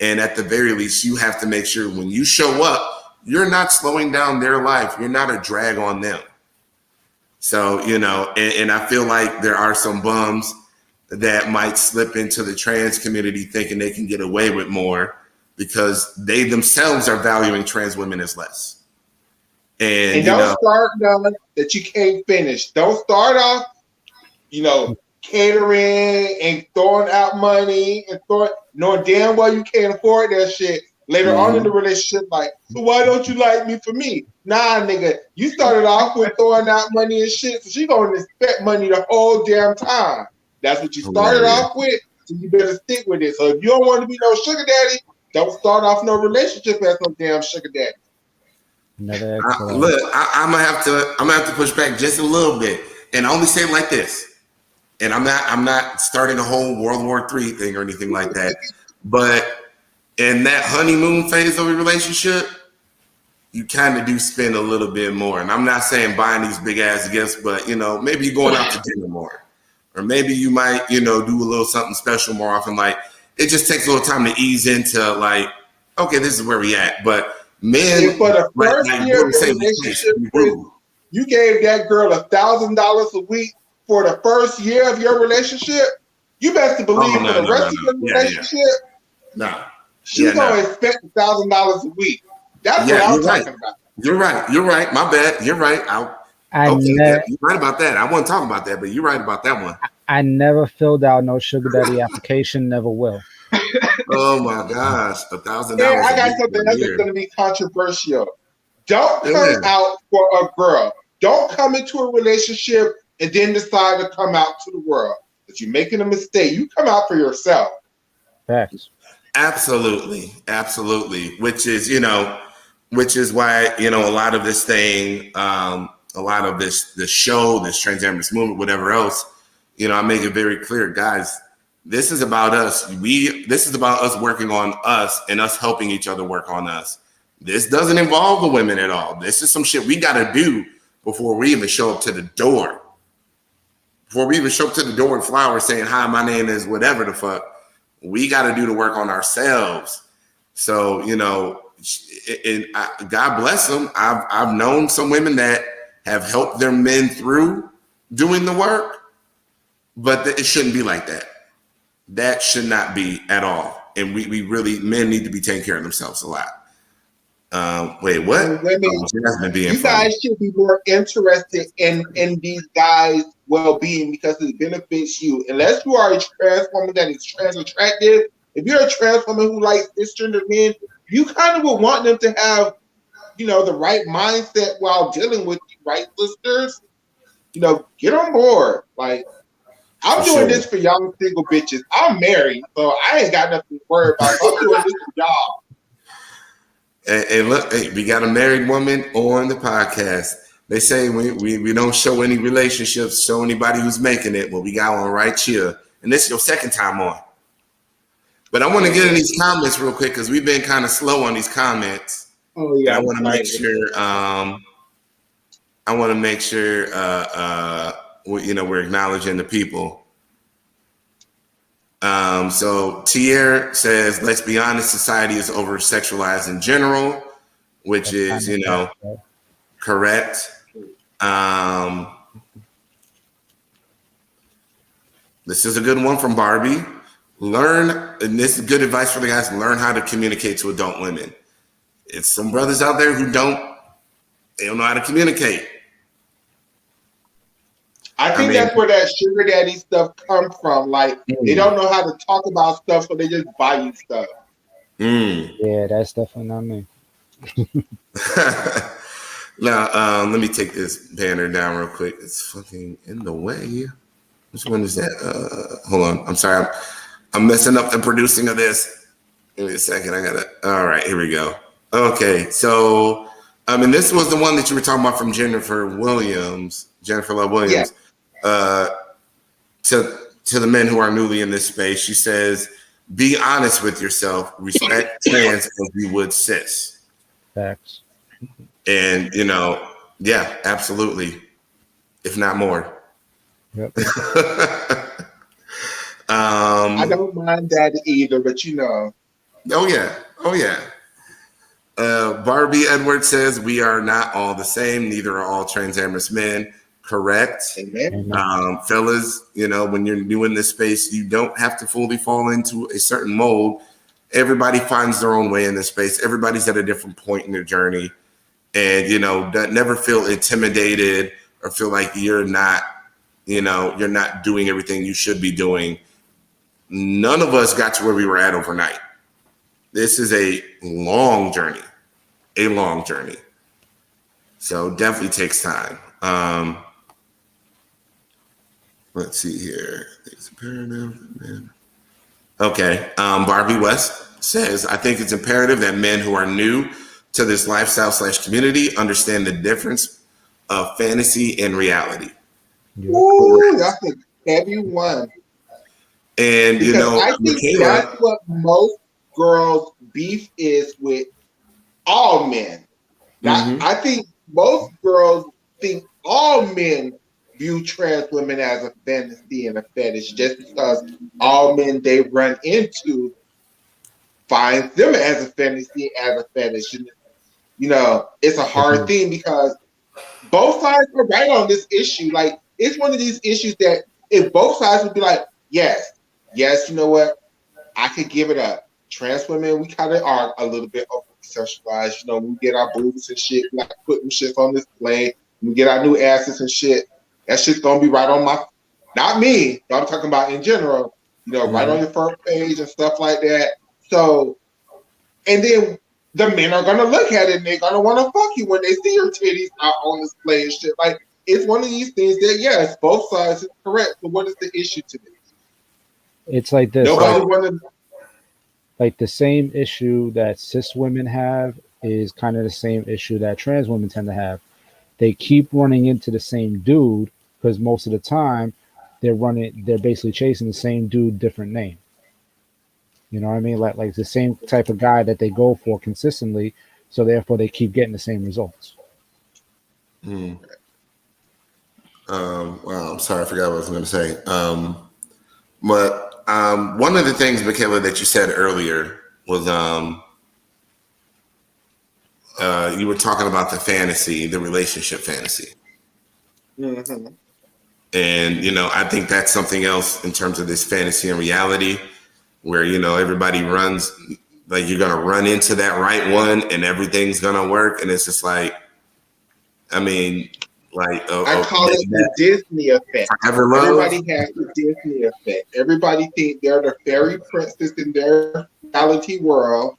And at the very least, you have to make sure when you show up, you're not slowing down their life. You're not a drag on them. So, and I feel like there are some bums that might slip into the trans community thinking they can get away with more because they themselves are valuing trans women as less. And don't start knowing that you can't finish. Don't start off, catering and throwing out money and knowing damn well you can't afford that shit. Later on in the relationship, like, so why don't you like me for me? Nah, nigga, you started off with throwing out money and shit, so she gonna expect money the whole damn time. That's what you started off with, so you better stick with it. So if you don't want to be no sugar daddy, don't start off no relationship as no damn sugar daddy. Look, I'm gonna have to push back just a little bit, and I only say it like this. And I'm not starting a whole World War III thing or anything like that. But in that honeymoon phase of a relationship, you kind of do spend a little bit more. And I'm not saying buying these big ass gifts, but maybe you're going out to dinner more, or maybe you might do a little something special more often. Like, it just takes a little time to ease into, like, okay, this is where we at. But men, for the first year of the relationship, you gave that girl $1,000 a week for the first year of your relationship. You best believe for the rest of the relationship, she's gonna expect $1,000 a week. That's what I'm talking about. You're right. My bad. You're right. You're right about that. I wasn't talking about that, but you're right about that one. I never filled out no sugar daddy application. Never will. Oh my gosh, $1,000. Yeah, I got something else that's going to be controversial. Don't come out for a girl. Don't come into a relationship and then decide to come out to the world. If you're making a mistake, you come out for yourself. Facts. Absolutely. Which is why a lot of this thing, a lot of this show, this Transamorous movement, whatever else, I make it very clear, guys. This is about us. This is about us working on us and us helping each other work on us. This doesn't involve the women at all. This is some shit we got to do before we even show up to the door. Before we even show up to the door with flowers saying, hi, my name is whatever the fuck. We got to do the work on ourselves. So, God bless them. I've known some women that have helped their men through doing the work, but it shouldn't be like that. That should not be at all. And we really, men need to be taking care of themselves a lot. Wait, what? Women, you guys should be more interested in these guys' well-being because it benefits you. Unless you are a trans woman that is trans attractive, if you're a trans woman who likes cisgender men, you kind of would want them to have, the right mindset while dealing with you, right, sisters? Get on board. Like, I'm For doing sure. this for y'all single bitches. I'm married, so I ain't got nothing to worry about. So I'm doing this for y'all. And look, hey, we got a married woman on the podcast. They say we don't show any relationships, show anybody who's making it. Well, we got one right here. And this is your second time on. But I want to get in these comments real quick because we've been kind of slow on these comments. Oh yeah. And I want to make sure we're acknowledging the people. So Tier says, let's be honest, society is over sexualized in general, which is, correct. This is a good one from Barbie. And this is good advice for the guys, learn how to communicate to adult women. It's some brothers out there who don't know how to communicate. I think that's where that sugar daddy stuff comes from. Like, they don't know how to talk about stuff, so they just buy you stuff. Yeah, that's definitely not me. Now, let me take this banner down real quick. It's fucking in the way. Which one is that? Hold on. I'm sorry. I'm messing up the producing of this. Give me a second. All right, here we go. Okay, so, and this was the one that you were talking about from Jennifer Love Williams. Yeah. To the men who are newly in this space, she says, be honest with yourself, respect trans as you would cis. Facts. And, yeah, absolutely. If not more. Yep. I don't mind that either, but Oh, yeah. Barbie Edwards says, we are not all the same. Neither are all Transamorous men. Correct. Amen. Fellas, when you're new in this space, you don't have to fully fall into a certain mold. Everybody finds their own way in this space. Everybody's at a different point in their journey. And, never feel intimidated or feel like you're not doing everything you should be doing. None of us got to where we were at overnight. This is a long journey. So definitely takes time. Let's see here. It's imperative. Okay. Barbie West says, I think it's imperative that men who are new to this lifestyle/community understand the difference of fantasy and reality. Ooh, that's a heavy one. And I think that's what most girls' beef is with all men. I think most girls think all men view trans women as a fantasy and a fetish just because all men they run into find them as a fantasy, as a fetish. And, it's a hard thing because both sides are right on this issue. Like, it's one of these issues that if both sides would be like, yes, you know what? I could give it up. Trans women, we kind of are a little bit over-sexualized. We get our boobs and shit, we like putting shit on display. We get our new asses and shit. That shit's gonna be right on not me, but I'm talking about in general, right on your front page and stuff like that. So, and then the men are gonna look at it and they're gonna want to fuck you when they see your titties out on display and shit. Like, it's one of these things that, yes, both sides is correct, but what is the issue to this? It's like this. Nobody wanted. Like, the same issue that cis women have is kind of the same issue that trans women tend to have. They keep running into the same dude because most of the time they're basically chasing the same dude, different name. You know what I mean? Like the same type of guy that they go for consistently, so therefore they keep getting the same results. Wow, I'm sorry, I forgot what I was going to say. But one of the things, Michaela, that you said earlier was you were talking about the fantasy, the relationship fantasy. Mm-hmm. And, I think that's something else in terms of this fantasy and reality where, everybody runs, like you're going to run into that right one and everything's going to work. And it's just like, I call it the Disney effect. Everybody has the Disney effect. Everybody think they're the fairy princess in their reality world,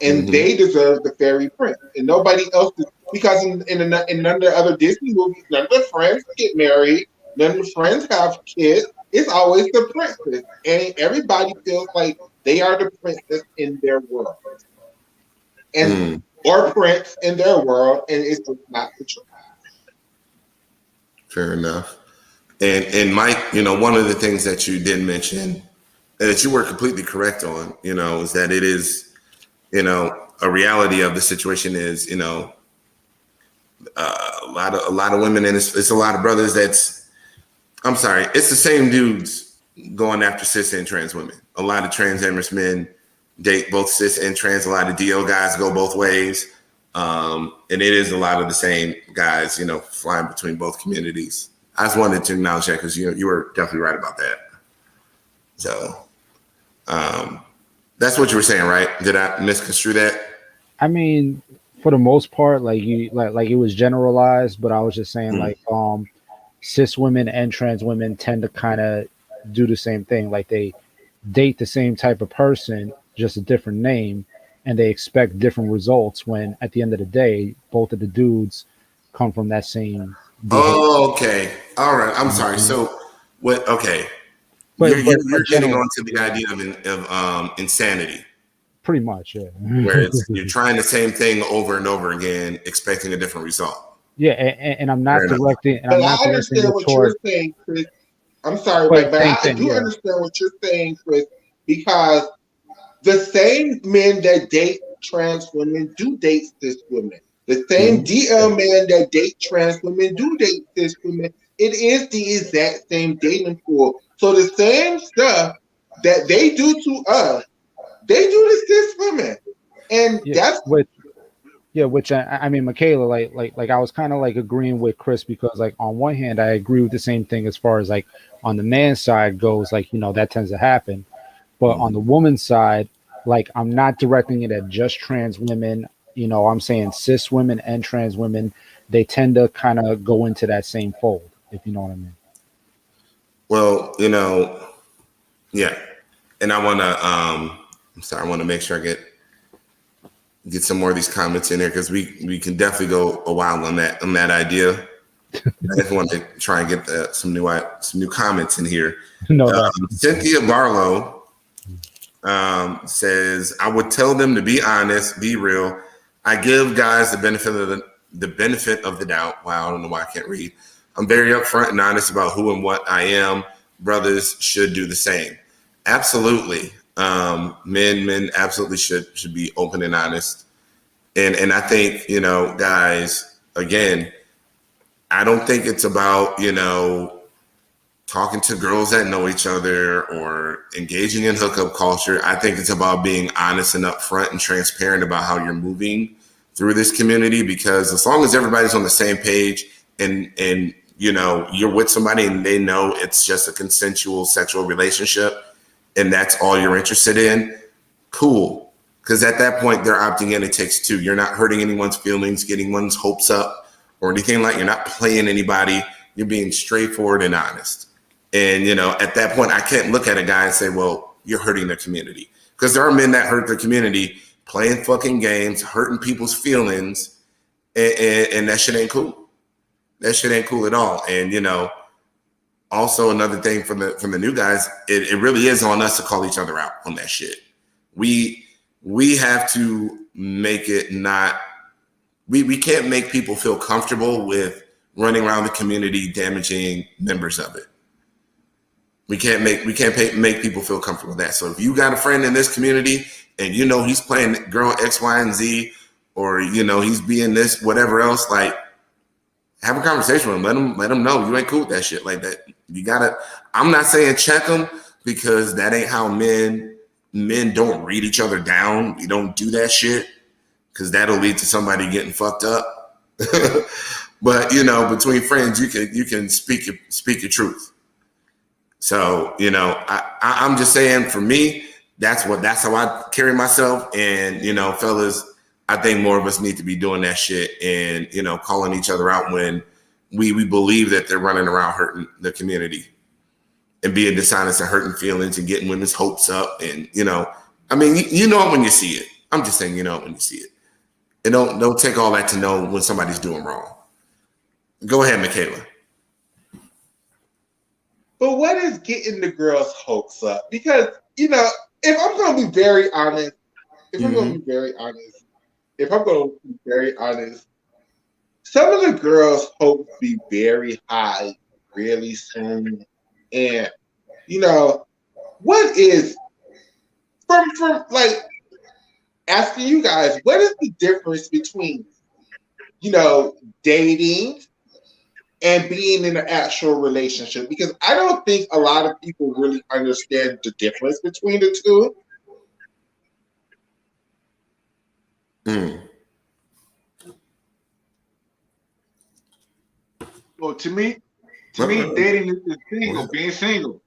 and they deserve the fairy prince, and nobody else does. Because in none of the other Disney movies, none of the friends get married, none of the friends have kids. it's always the princess, and everybody feels like they are the princess in their world, and or prince in their world, and it's just not the truth. Fair enough. And Mike, one of the things that you did mention that you were completely correct on, is that it is, a reality of the situation is, a lot of women, and it's a lot of brothers it's the same dudes going after cis and trans women. A lot of Transamorous men date both cis and trans. A lot of DO guys go both ways. And it is a lot of the same guys, flying between both communities. I just wanted to acknowledge that because you were definitely right about that. So that's what you were saying, right? Did I misconstrue that? I mean, for the most part, like it was generalized, but I was just saying like cis women and trans women tend to kind of do the same thing. Like they date the same type of person, just a different name, and they expect different results when at the end of the day, both of the dudes come from that same behavior. Oh, okay. All right. I'm sorry. So what? Okay. But You're getting onto the idea of insanity. Pretty much, yeah. Where you're trying the same thing over and over again, expecting a different result. Yeah, and I'm not directing. And but I'm not I understand what you're saying, Chris. I'm sorry, but I do understand what you're saying, Chris, because the same men that date trans women do date cis women. The same DL men that date trans women do date cis women. It is the exact same dating pool. So the same stuff that they do to us, they do to cis women, and that's which I mean, Michaela, like I was kind of like agreeing with Chris because like on one hand I agree with the same thing as far as like on the man's side goes, like that tends to happen, but on the woman's side, like I'm not directing it at just trans women. I'm saying cis women and trans women, they tend to kind of go into that same fold, if you know what I mean. Well, yeah, and I want to I'm sorry, I want to make sure I get some more of these comments in there because we can definitely go a while on that idea. I just want to try and get some new comments in here. No, Cynthia Barlow says, "I would tell them to be honest, be real. I give guys the benefit of the doubt." Wow, I don't know why I can't read. "I'm very upfront and honest about who and what I am. Brothers should do the same." Absolutely. Men absolutely should be open and honest. And I think, guys, again, I don't think it's about, talking to girls that know each other or engaging in hookup culture. I think it's about being honest and upfront and transparent about how you're moving through this community, because as long as everybody's on the same page and you're with somebody and they know it's just a consensual sexual relationship and that's all you're interested in, cool. Because at that point, they're opting in. It takes two. You're not hurting anyone's feelings, getting one's hopes up or anything like. You're not playing anybody. You're being straightforward and honest. And, at that point, I can't look at a guy and say, well, you're hurting the community. Because there are men that hurt the community playing fucking games, hurting people's feelings. And that shit ain't cool. That shit ain't cool at all. And, also another thing from the new guys, it really is on us to call each other out on that shit. We have to make it not. We can't make people feel comfortable with running around the community damaging members of it. We can't make people feel comfortable with that. So if you got a friend in this community and he's playing girl X, Y, and Z, or he's being this, whatever else, like have a conversation with him. Let him know you ain't cool with that shit like that. You gotta. I'm not saying check them because that ain't how men don't read each other down. We don't do that shit because that'll lead to somebody getting fucked up. But between friends, you can speak your truth. So I'm just saying, for me, that's how I carry myself. And fellas, I think more of us need to be doing that shit and calling each other out when we believe that they're running around hurting the community and being dishonest and hurting feelings and getting women's hopes up. And I mean, you know it when you see it. I'm just saying, when you see it. And don't take all that to know when somebody's doing wrong. Go ahead, Michaela. But what is getting the girls' hopes up? Because, you know, if I'm going to be very honest, some of the girls' hopes be very high really soon. And, you know, what is, from like, asking you guys, what is the difference between, you know, dating and being in an actual relationship? Because I don't think a lot of people really understand the difference between the two. Mm. Well, to me, dating is single, being single.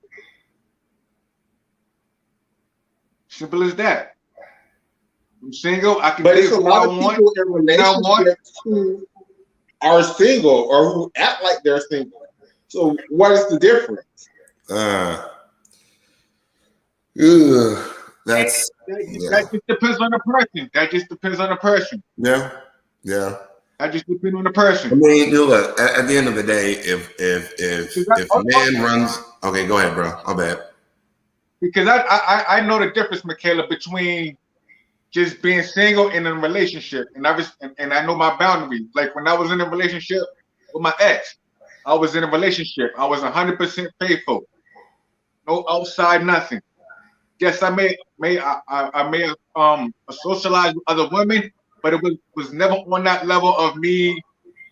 Simple as that. I'm single. I can But date it's a who I lot of want. people in When I want. relationships who are single or who act like they're single. So what is the difference? That's That just depends on the person. That just depends on the person. yeah. That just depends on the person. I mean, look, at the end of the day, if a man runs, okay, go ahead, bro. My bad. Because I know the difference, Michaela, between just being single and in a relationship, and I know my boundaries. Like when I was in a relationship with my ex, I was in a relationship. I was 100% faithful, no outside, nothing. Yes, I may socialize with other women, but it was never on that level of me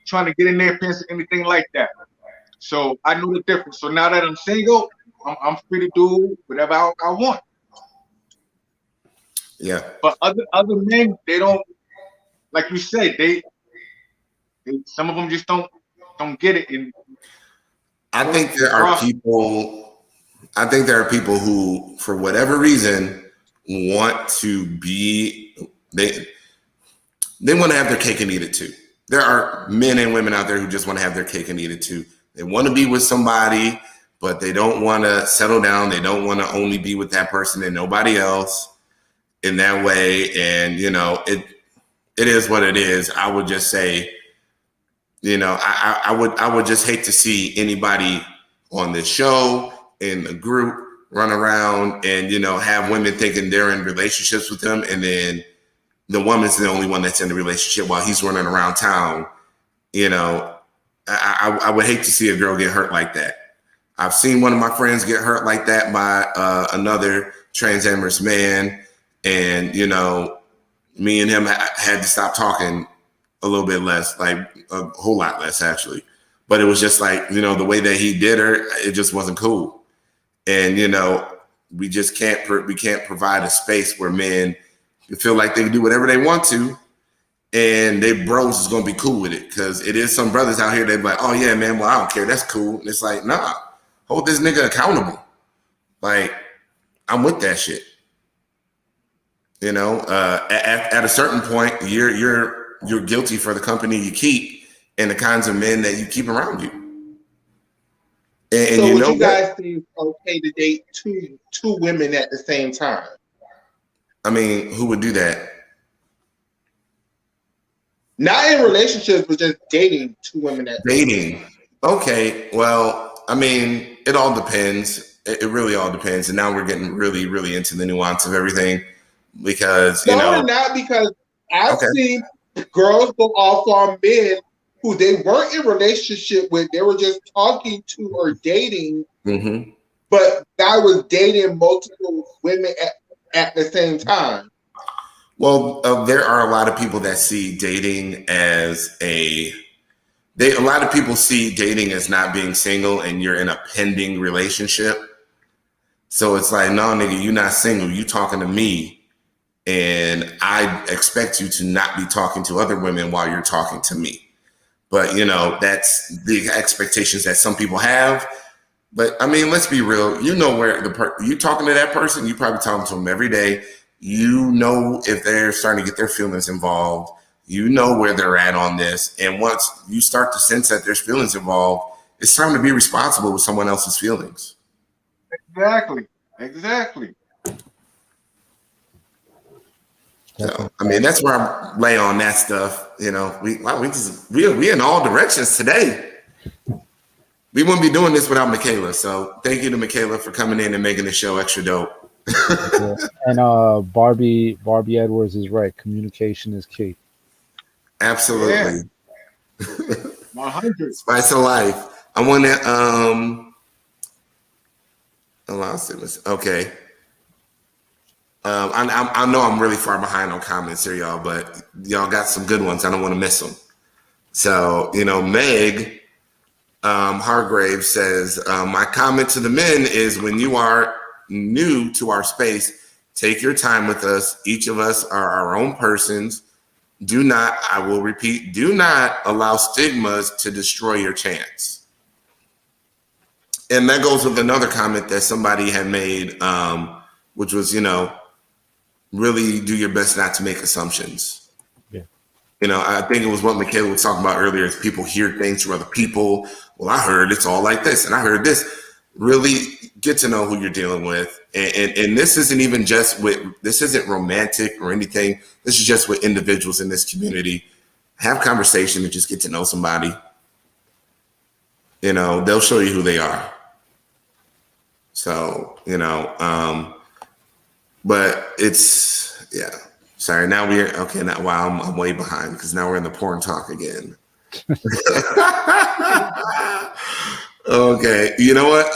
trying to get in their pants or anything like that. So I knew the difference. So now that I'm single, I'm free to do whatever I want. Yeah. But other men, they don't, like you said, they some of them just don't get it. And I think there are people who, for whatever reason, want to be they want to have their cake and eat it too. There are men and women out there who just want to have their cake and eat it too. They want to be with somebody, but they don't want to settle down. They don't want to only be with that person and nobody else in that way. And, you know, it is what it is. I would just say, you know, I would just hate to see anybody on this show, in the group, run around and, you know, have women thinking they're in relationships with them, and then the woman's the only one that's in the relationship while he's running around town. You know, I would hate to see a girl get hurt like that. I've seen one of my friends get hurt like that by another Transamorous man, and, you know, me and him had to stop talking a little bit less, like a whole lot less actually. But it was just like, you know, the way that he did her, it just wasn't cool. And, you know, we can't provide a space where men feel like they can do whatever they want to, and they bros is gonna be cool with it. Cause it is some brothers out here, they be like, oh yeah, man, well, I don't care, that's cool. And it's like, nah, hold this nigga accountable. Like, I'm with that shit. You know, at a certain point, you're guilty for the company you keep and the kinds of men that you keep around you. And so you would know you guys think it's okay to date two women at the same time? I mean, who would do that? Not in relationships, but just dating two women at Dating. Okay, well, I mean, it all depends. It really all depends. And now we're getting really, really into the nuance of everything, because, you know. No, not because I've seen girls go off on men who they weren't in relationship with. They were just talking to or dating, but guy was dating multiple women at the same time. Well, there are a lot of people that see dating as a lot of people see dating as not being single and you're in a pending relationship. So it's like, no, nigga, you're not single. You talking to me, and I expect you to not be talking to other women while you're talking to me. But, you know, that's the expectations that some people have. But I mean, let's be real. You know, where you talking to that person, you probably talking to them every day. You know, if they're starting to get their feelings involved, you know where they're at on this. And once you start to sense that there's feelings involved, it's time to be responsible with someone else's feelings. Exactly. So, I mean, that's where I lay on that stuff. You know, we in all directions today. we wouldn't be doing this without Michaela. So thank you to Michaela for coming in and making the show extra dope. Yeah. And Barbie Edwards is right. Communication is key. Absolutely. Yeah. 100. Spice of life. I want to allow Stigmas. Okay. I know I'm really far behind on comments here, y'all, but y'all got some good ones. I don't want to miss them. So, Meg Hargrave says, my comment to the men is when you are new to our space, take your time with us. Each of us are our own persons. Do not, I will repeat, do not allow stigmas to destroy your chance. And that goes with another comment that somebody had made, which was, really do your best not to make assumptions. Yeah. I think it was what Michaela was talking about earlier, is people hear things from other people. Well, I heard it's all like this, and I heard this. Really get to know who you're dealing with. And this isn't even just this isn't romantic or anything. This is just with individuals in this community. Have conversation and just get to know somebody. They'll show you who they are. So, but it's, yeah. Sorry, now I'm way behind because now we're in the porn talk again. Okay, you know what?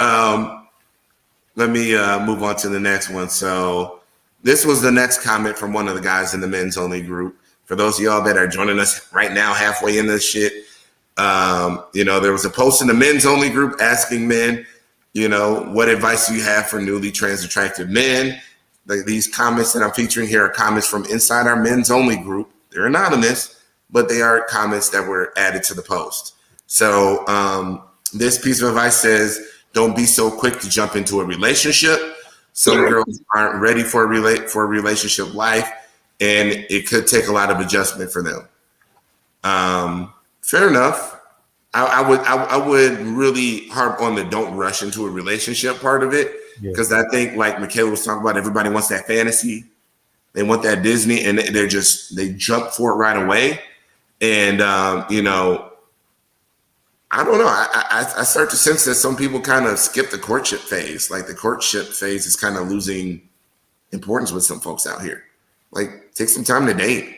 Let me move on to the next one. So this was the next comment from one of the guys in the men's only group. For those of y'all that are joining us right now, halfway in this shit, there was a post in the men's only group asking men, what advice do you have for newly trans attractive men? These comments that I'm featuring here are comments from inside our men's only group. They're anonymous, but they are comments that were added to the post. So this piece of advice says, don't be so quick to jump into a relationship. Some girls aren't ready for a relationship life, and it could take a lot of adjustment for them. Fair enough. I would really harp on the don't rush into a relationship part of it, because I think, like Michaela was talking about, everybody wants that fantasy. They want that Disney, and they jump for it right away. And I don't know. I start to sense that some people kind of skip the courtship phase. Like the courtship phase is kind of losing importance with some folks out here. Like, take some time to date.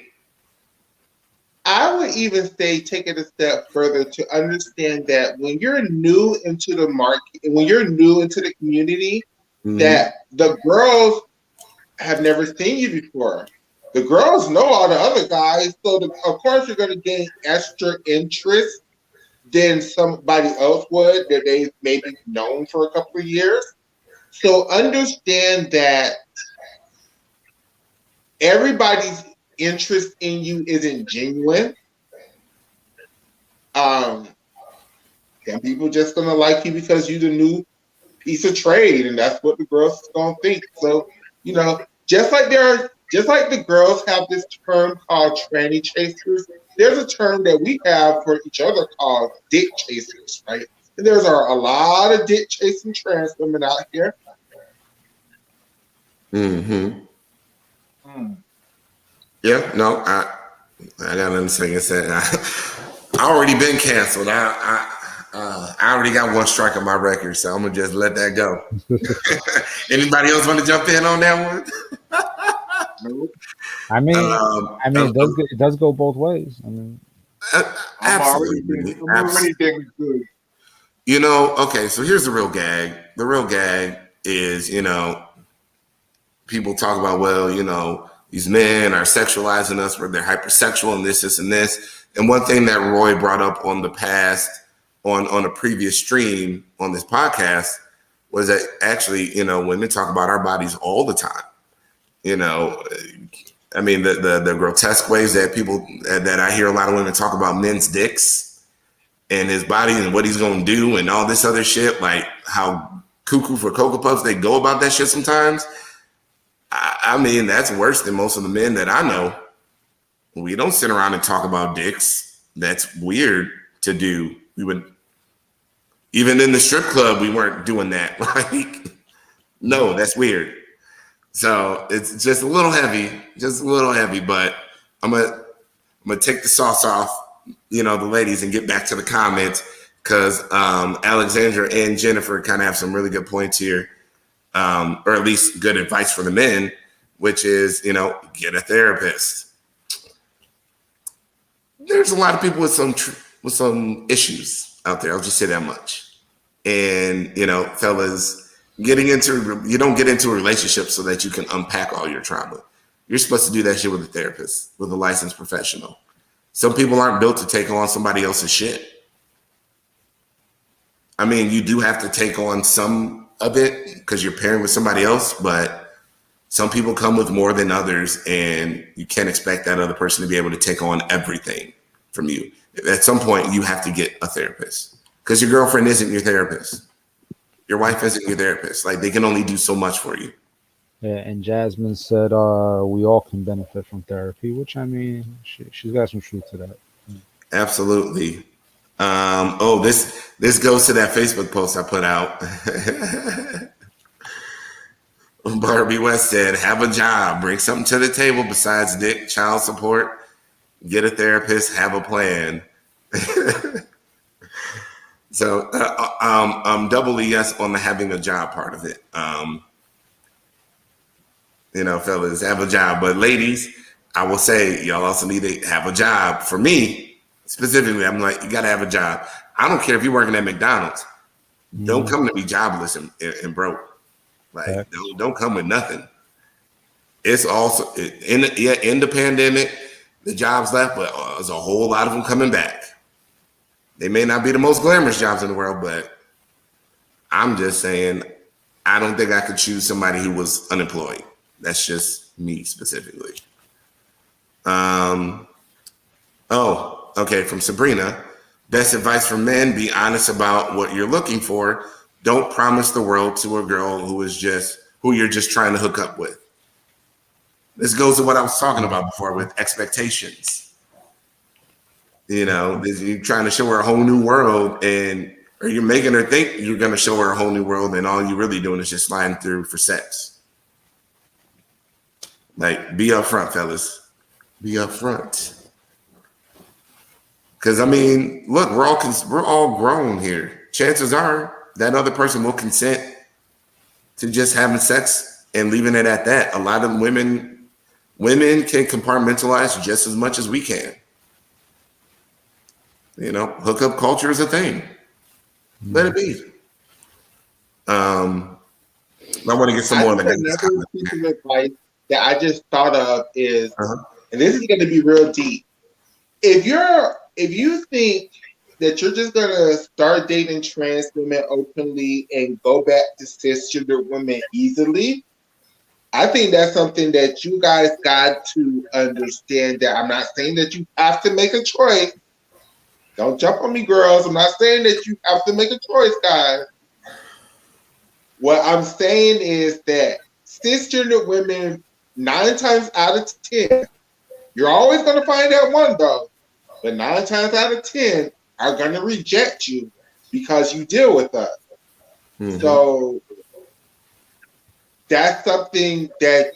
I would even say take it a step further to understand that when you're new into the market, when you're new into the community, that the girls have never seen you before. The girls know all the other guys, so of course you're going to gain extra interest than somebody else would that they've maybe known for a couple of years. So understand that everybody's interest in you isn't genuine. Some people just gonna like you because you're the new piece of trade, and that's what the girls is gonna think. So, just like the girls have this term called tranny chasers, there's a term that we have for each other called dick chasers, right? And there's a lot of dick chasing trans women out here. Yeah, no, I got nothing to say. I already been canceled. I already got one strike on my record, so I'm gonna just let that go. Anybody else want to jump in on that one? I mean, it does go both ways. I mean, absolutely. I'm already thinking good. Okay, so here's the real gag. The real gag is, people talk about, these men are sexualizing us, where they're hypersexual and this, and this. And one thing that Roy brought up on the past, on a previous stream on this podcast, was that actually, women talk about our bodies all the time. I mean, the grotesque ways that I hear a lot of women talk about men's dicks and his body and what he's going to do and all this other shit, like how cuckoo for Cocoa Puffs they go about that shit sometimes. I mean, that's worse than most of the men that I know. We don't sit around and talk about dicks. That's weird to do. We would, even in the strip club, we weren't doing that. Like, no, that's weird. So it's just a little heavy, but I'm gonna take the sauce off, the ladies, and get back to the comments. because Alexandra and Jennifer kind of have some really good points here, or at least good advice for the men, which is, get a therapist. There's a lot of people with some issues out there. I'll just say that much. And, fellas, you don't get into a relationship so that you can unpack all your trauma. You're supposed to do that shit with a therapist, with a licensed professional. Some people aren't built to take on somebody else's shit. I mean, you do have to take on some of it because you're pairing with somebody else, but some people come with more than others, and you can't expect that other person to be able to take on everything from you. At some point, you have to get a therapist because your girlfriend isn't your therapist. Your wife isn't your therapist. Like, they can only do so much for you. Yeah, and Jasmine said we all can benefit from therapy, which, I mean, she's got some truth to that. Absolutely. This goes to that Facebook post I put out. Barbie West said, have a job, bring something to the table besides dick, child support, get a therapist, have a plan. So doubly yes on the having a job part of it. Fellas, have a job. But ladies, I will say y'all also need to have a job. For me, specifically, I'm like, you got to have a job. I don't care if you're working at McDonald's. Don't come to me jobless and broke. Like, don't come with nothing. It's also in the pandemic, the jobs left, but there's a whole lot of them coming back. They may not be the most glamorous jobs in the world, but I'm just saying, I don't think I could choose somebody who was unemployed. That's just me specifically. Okay, from Sabrina. Best advice for men, be honest about what you're looking for. Don't promise the world to a girl who you're just trying to hook up with. This goes to what I was talking about before with expectations. You're trying to show her a whole new world, or you're making her think you're going to show her a whole new world, and all you're really doing is just sliding through for sex. Like, be upfront, fellas. Be upfront. Because, I mean, look, we're all grown here. Chances are that other person will consent to just having sex and leaving it at that. A lot of women can compartmentalize just as much as we can. Hookup culture is a thing. Let it be. I want to get some more. Another piece of advice that I just thought of is, and this is going to be real deep. If you think that you're just going to start dating trans women openly and go back to cisgender women easily, I think that's something that you guys got to understand. That I'm not saying that you have to make a choice. Don't jump on me, girls. I'm not saying that you have to make a choice, guys. What I'm saying is that cisgender women, 9 times out of 10, you're always going to find that one, though, but 9 times out of 10 are going to reject you because you deal with us. Mm-hmm. So that's something that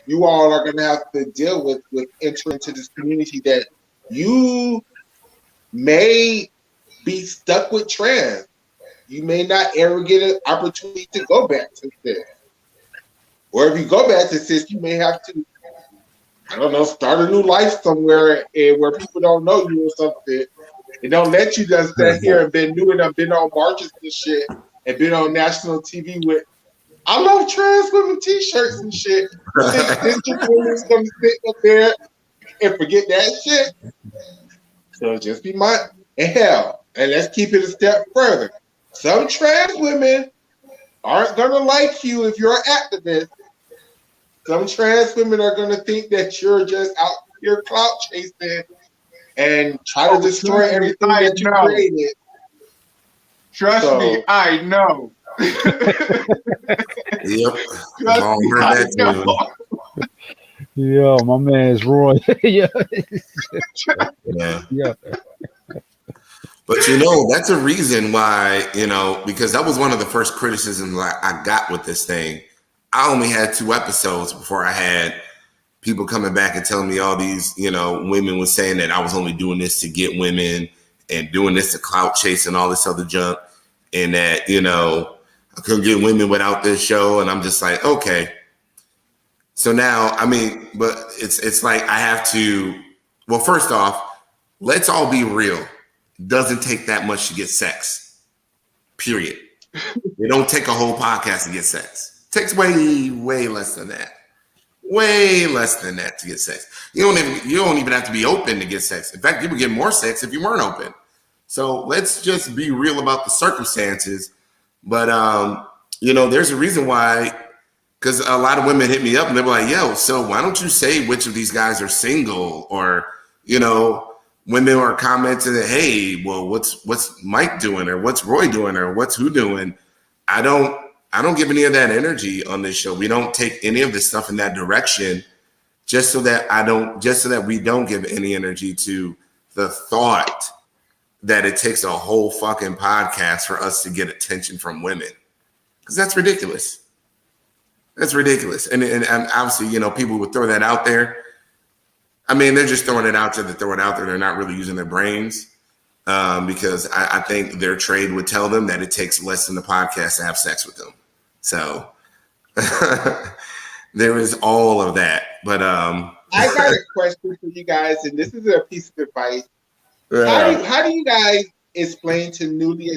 you all are going to have to deal with entering into this community, that you may be stuck with trans. You may not ever get an opportunity to go back to cis. Or if you go back to cis, you may have to, start a new life somewhere where people don't know you or something. And don't let you just stand here and been on marches and shit and been on national TV with, I love trans women t-shirts and shit. This woman's going to sit up there and forget that shit. So just be mindful. And hell, and let's keep it a step further. Some trans women aren't going to like you if you're an activist. Some trans women are going to think that you're just out here clout chasing and try to destroy everything that you created. Trust me, I know. Yep. Yo, my man's Roy. Yeah. But that's a reason why, because that was one of the first criticisms I got with this thing. I only had 2 episodes before I had people coming back and telling me all these, women was saying that I was only doing this to get women and doing this to clout chase and all this other junk, and that, you know, I couldn't get women without this show. And I'm just like, okay. So now, I mean, but it's like I have to, well, first off, let's all be real. It doesn't take that much to get sex, period. It don't take a whole podcast to get sex. It takes way less than that. Way less than that to get sex. You don't even have to be open to get sex. In fact, you would get more sex if you weren't open. So let's just be real about the circumstances. But you know, there's a reason why, because a lot of women hit me up and they're like, yo, so why don't you say which of these guys are single? Or, you know, women are commenting that, hey, well, what's Mike doing, or what's Roy doing, or what's who doing? I don't give any of that energy on this show. We don't take any of this stuff in that direction, just so that we don't give any energy to the thought that it takes a whole fucking podcast for us to get attention from women. Because that's ridiculous. That's ridiculous. And obviously, you know, people would throw that out there. I mean, they're just throwing it out there to throw it out there. They're not really using their brains, because I think their trade would tell them that it takes less than the podcast to have sex with them. So there is all of that. But I got a question for you guys, and this is a piece of advice. How do you guys explain to newly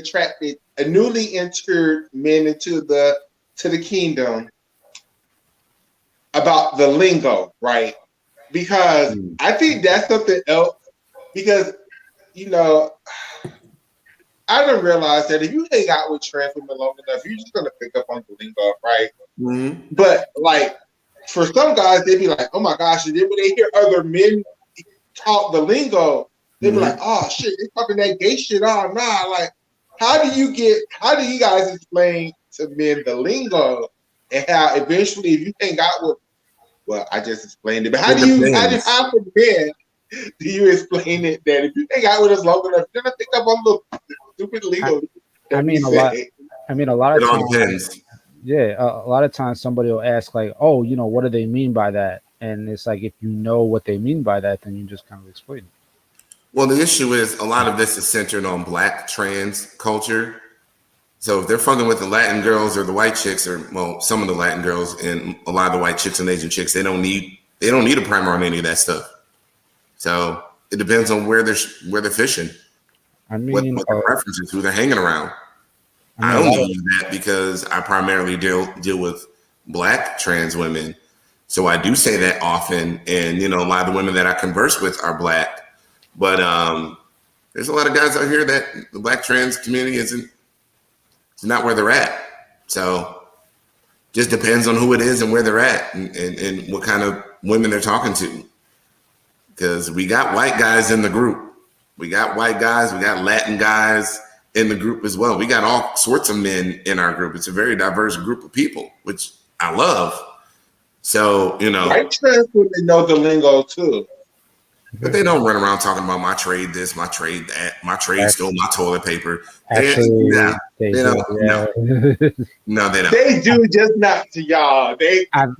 entered men into the kingdom about the lingo, right? Because I think that's something else. Because, you know, I didn't realize that if you hang out with trans women long enough, you're just gonna pick up on the lingo, right? Mm-hmm. But like for some guys, they'd be like, "Oh my gosh!" And then when they hear other men talk the lingo, they'd be like, "Oh shit, they talking that gay shit." Oh nah, like how do you guys explain to men the lingo and how eventually if you hang out with, well, I just explained it, but how for men do you explain it that if you hang out with us long enough, you're gonna pick up on the stupid lingo? A lot of times, yeah, a lot of times somebody will ask like, "Oh, you know, what do they mean by that?" And it's like, if you know what they mean by that, then you just kind of explain it. Well, the issue is a lot of this is centered on Black trans culture. So if they're fucking with the Latin girls or the white chicks, or well, some of the Latin girls and a lot of the white chicks and Asian chicks, they don't need a primer on any of that stuff. So it depends on where they're fishing. I mean, what their preferences, who they're hanging around. I only use that because I primarily deal with Black trans women. So I do say that often, and you know, a lot of the women that I converse with are Black. But there's a lot of guys out here that the Black trans community it's not where they're at. So just depends on who it is and where they're at and what kind of women they're talking to. Because we got white guys in the group. We got white guys, we got Latin guys in the group as well. We got all sorts of men in our group. It's a very diverse group of people, which I love. So, you know. White trans women know the lingo too. But they don't run around talking about my trade this, my trade that, my trade stole my toilet paper. Actually, no, they don't. They do, just not to y'all. They have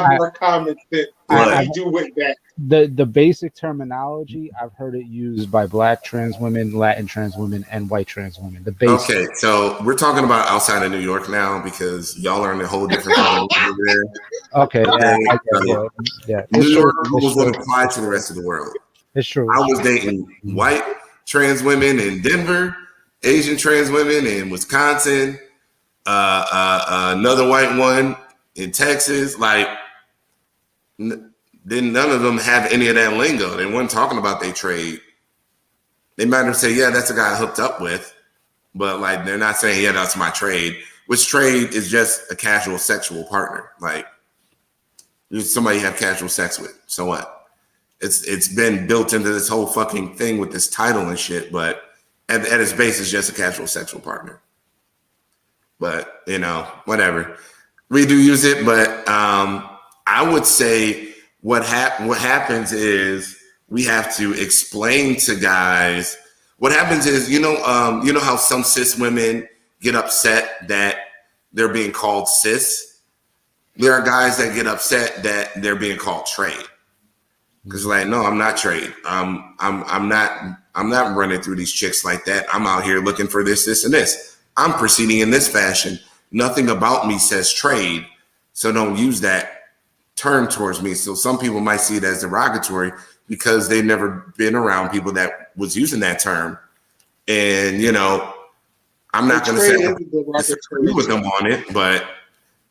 more common sense than do with that. The basic terminology, I've heard it used by Black trans women, Latin trans women, and white trans women. The basic. Okay, so we're talking about outside of New York now because y'all are in a whole different over there. Okay, yeah. New York rules don't apply to the rest of the world. It's true. I was dating white trans women in Denver, Asian trans women in Wisconsin, another white one in Texas. Like, then none of them have any of that lingo. They weren't talking about their trade. They might have said, yeah, that's a guy I hooked up with. But like, they're not saying, yeah, that's my trade. Which trade is just a casual sexual partner. Like, somebody you have casual sex with. So what? It's been built into this whole fucking thing with this title and shit, but at its base, it's just a casual sexual partner. But, you know, whatever. We do use it, but I would say what happens is we have to explain to guys. What happens is, you know how some cis women get upset that they're being called cis? There are guys that get upset that they're being called trade. Because like, no, I'm not trade. I'm not I'm not running through these chicks like that. I'm out here looking for this, this, and this. I'm proceeding in this fashion. Nothing about me says trade. So don't use that term towards me. So some people might see it as derogatory because they've never been around people that was using that term. And, you know, I'm not going to say I disagree with them on it, but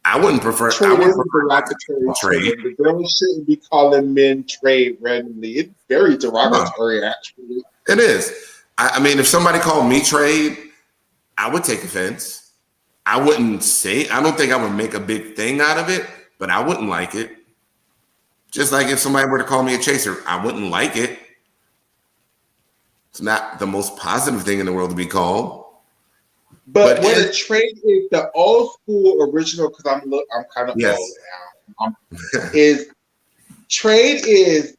I wouldn't prefer. Trade I is would a derogatory trade. term. The girls shouldn't be calling men trade randomly. It's very derogatory, actually. It is. I mean, if somebody called me trade, I would take offense. I wouldn't say. I don't think I would make a big thing out of it, but I wouldn't like it. Just like if somebody were to call me a chaser, I wouldn't like it. It's not the most positive thing in the world to be called. But what a trade is, the old school original, because I'm kind of yes. old now, is trade is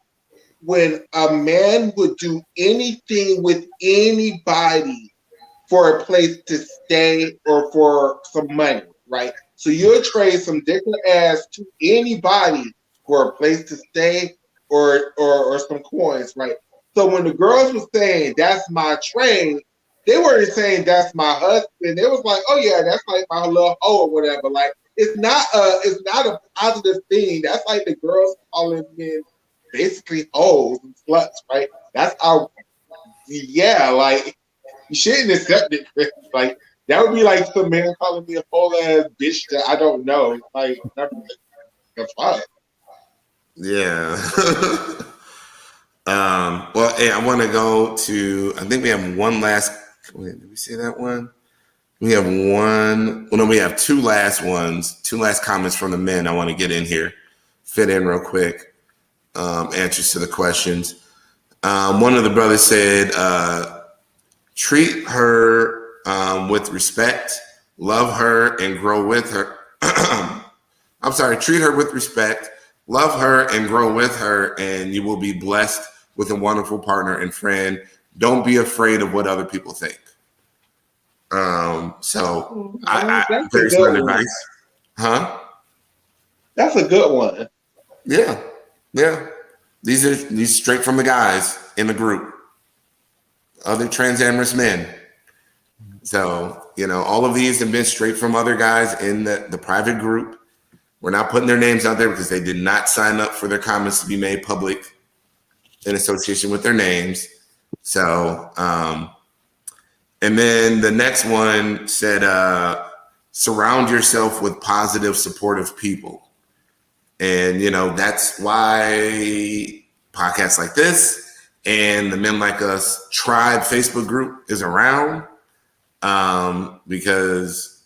when a man would do anything with anybody for a place to stay or for some money, right? So you'll trade some dick or ass to anybody for a place to stay or some coins, right? So when the girls were saying that's my trade, they weren't saying that's my husband. They was like, oh yeah, that's like my little hoe or whatever. Like it's not a positive thing. That's like the girls calling men basically hoes and sluts, right? That's how. Yeah, like you shouldn't accept it. Like that would be like some man calling me a whole ass bitch that I don't know. Like that's fine. Yeah. Well, hey, I want to go to. I think we have one last. Wait, did we see that one? We have one. Well, no, we have two last ones. Two last comments from the men. I want to get in here, fit in real quick. Answers to the questions. One of the brothers said, "Treat her with respect, love her, and grow with her." I'm sorry. Treat her with respect, love her, and grow with her, and you will be blessed with a wonderful partner and friend. Don't be afraid of what other people think. So I very smart advice. Huh? That's a good one. Yeah. These straight from the guys in the group. Other Transamorous men. So, you know, all of these have been straight from other guys in the private group. We're not putting their names out there because they did not sign up for their comments to be made public in association with their names. So, and then the next one said, surround yourself with positive, supportive people. And, you know, that's why podcasts like this and the Men Like Us Tribe Facebook group is around, because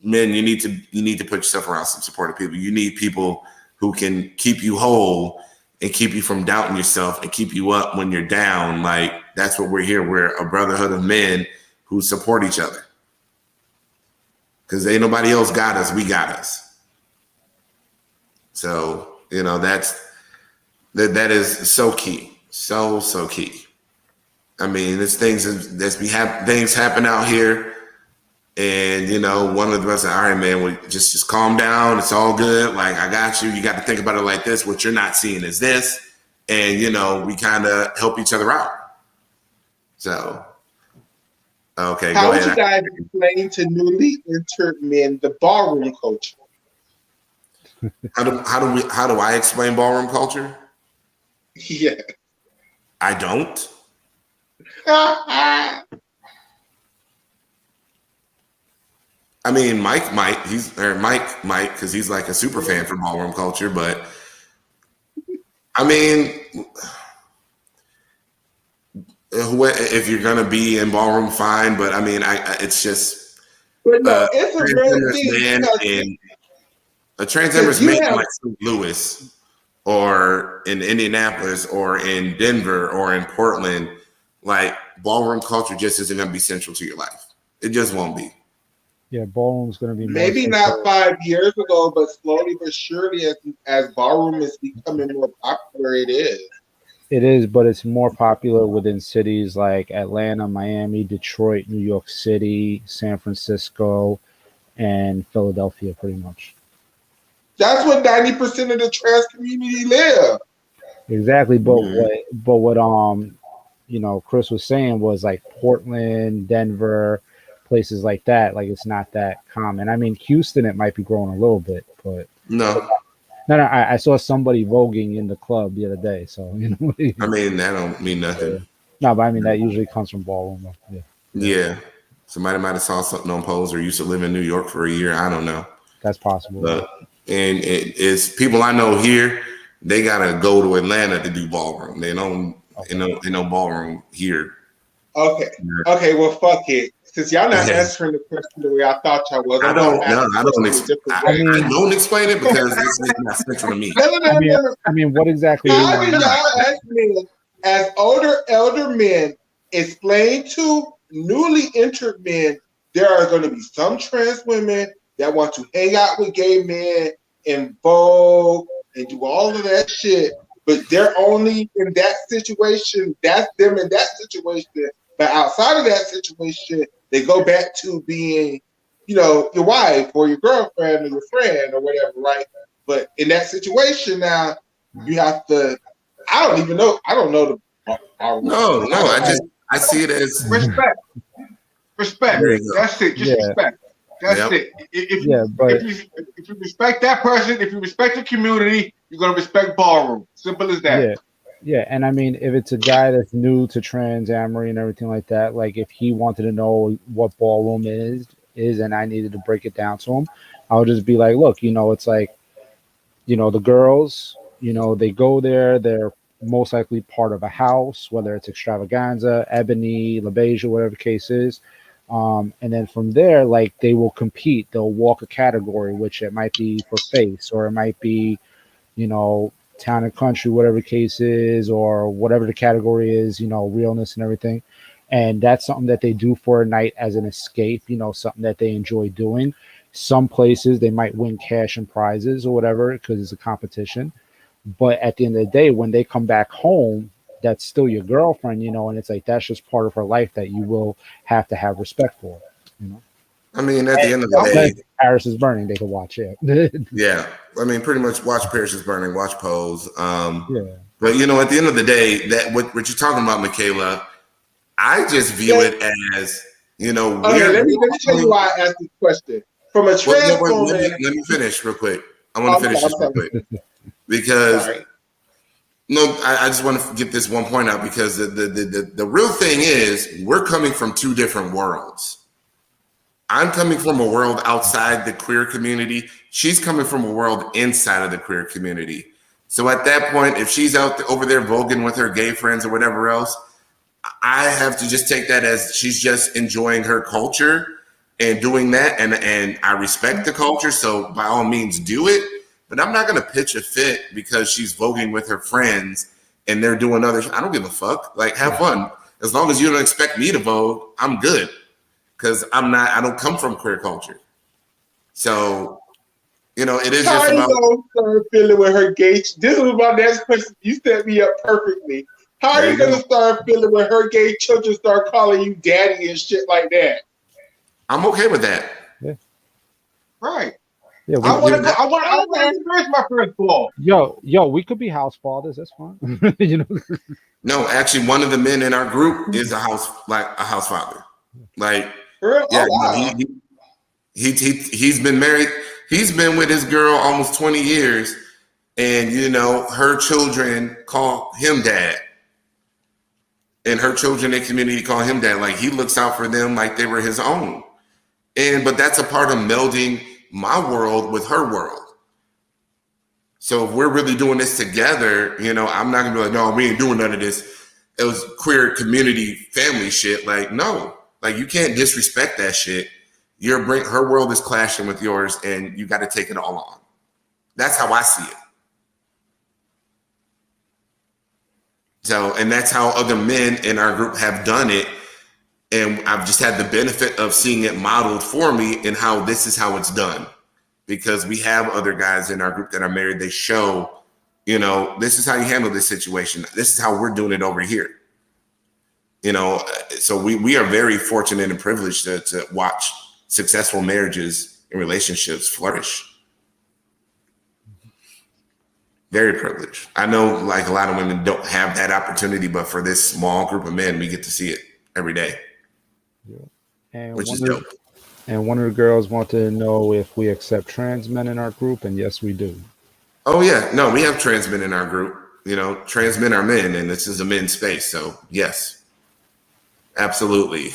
men, you need to put yourself around some supportive people. You need people who can keep you whole and keep you from doubting yourself and keep you up when you're down. Like that's what we're here. We're a brotherhood of men who support each other. Because ain't nobody else got us. We got us. So, you know, that is so key. So key. I mean, there's things things happen out here. And, you know, one of the best, all right, man, we just calm down. It's all good. Like, I got you. You got to think about it like this. What you're not seeing is this. And, you know, we kind of help each other out. So, okay, How go would ahead. you guys explain to newly entered men the ballroom culture? How do I explain ballroom culture? Yeah. I don't. I mean, Mike might, because he's like a super fan for ballroom culture. But I mean, if you're gonna be in ballroom, fine. But I mean, it's just. But no, it's a real thing. A Transamorous man like St. Louis, or in Indianapolis, or in Denver, or in Portland, like ballroom culture just isn't gonna be central to your life. It just won't be. Yeah, ballroom's going to be maybe not 5 years ago, but slowly but surely, as ballroom is becoming more popular, it is. It is, but it's more popular within cities like Atlanta, Miami, Detroit, New York City, San Francisco, and Philadelphia, pretty much. That's what 90% of the trans community live. Exactly, but what Chris was saying was like Portland, Denver, places like that. Like it's not that common. I mean, Houston, it might be growing a little bit, but No, no. I saw somebody voguing in the club the other day. So I mean that don't mean nothing. no, but I mean that usually comes from ballroom. Yeah, Yeah, somebody might have saw something on Pose or used to live in New York for a year. I don't know, that's possible. but and it's people I know here. They gotta go to Atlanta to do ballroom. They don't, ballroom here. Okay. Okay. Well, fuck it. Since y'all not answering the question the way I thought y'all was, I'm gonna ask the question a different way. I don't explain it because it's not central to me. No. I mean, what exactly? How do y'all as men, as older elder men, explain to newly entered men there are going to be some trans women that want to hang out with gay men and vogue and do all of that shit, but they're only in that situation. That's them in that situation. But outside of that situation, they go back to being, your wife or your girlfriend or your friend or whatever, right? But in that situation now, you have to. I don't even know. I don't know the. No. I see it as Respect. That's it. Just respect. That's it. If you respect that person, if you respect the community, you're gonna respect ballroom. Simple as that. Yeah, and I mean, if it's a guy that's new to Transamorous and everything like that, like if he wanted to know what ballroom is, and I needed to break it down to him, I would just be like, look, it's like, the girls, they go there, they're most likely part of a house, whether it's extravaganza, ebony, LaBeija, whatever the case is. And then from there, like they will compete, they'll walk a category, which it might be for face, or it might be, town and country, whatever the case is, or whatever the category is, realness and everything. And that's something that they do for a night as an escape, something that they enjoy doing. Some places they might win cash and prizes or whatever because it's a competition. But at the end of the day, when they come back home, that's still your girlfriend, and it's like that's just part of her life that you will have to have respect for, I mean, at the end of the day, Paris is Burning, they can watch it. Yeah, I mean, pretty much watch Paris is Burning, watch Pose. Yeah. But at the end of the day, that what you're talking about, Michaela, I just view it as Okay, let me tell you why I asked this question. From a trans woman. Let me finish real quick. I want to finish this real quick because I just want to get this one point out because the real thing is we're coming from two different worlds. I'm coming from a world outside the queer community. She's coming from a world inside of the queer community. So at that point, if she's over there voguing with her gay friends or whatever else, I have to just take that as she's just enjoying her culture and doing that. And I respect the culture. So by all means, do it. But I'm not going to pitch a fit because she's voguing with her friends and they're doing other. I don't give a fuck. Like, have fun. As long as you don't expect me to vogue, I'm good. Because I don't come from queer culture. So, it is just about. How are you going to start feeling with her gay? This was my next question. You set me up perfectly. How are you going to start feeling when her gay children start calling you daddy and shit like that? I'm okay with that. Yeah. Right. Yeah, I want to experience my first ball. Yo, we could be house fathers. That's fine. No, actually, one of the men in our group is a house father. Like, he's been married. He's been with his girl almost 20 years, and her children call him dad, and her children in the community call him dad. Like he looks out for them like they were his own. But that's a part of melding my world with her world. So if we're really doing this together, I'm not gonna be like, no, we ain't doing none of this. It was queer community family shit. Like, no. Like you can't disrespect that shit. Her world is clashing with yours, and you got to take it all on. That's how I see it. So, and that's how other men in our group have done it, and I've just had the benefit of seeing it modeled for me and how this is how it's done. Because we have other guys in our group that are married. They show, this is how you handle this situation. This is how we're doing it over here. So we are very fortunate and privileged to watch successful marriages and relationships flourish. Very privileged. I know like a lot of women don't have that opportunity, but for this small group of men, we get to see it every day, And which is dope. one of the girls wanted to know if we accept trans men in our group, and yes, we do. Oh yeah, no, we have trans men in our group. You know, trans men are men, and this is a men's space. So yes, absolutely.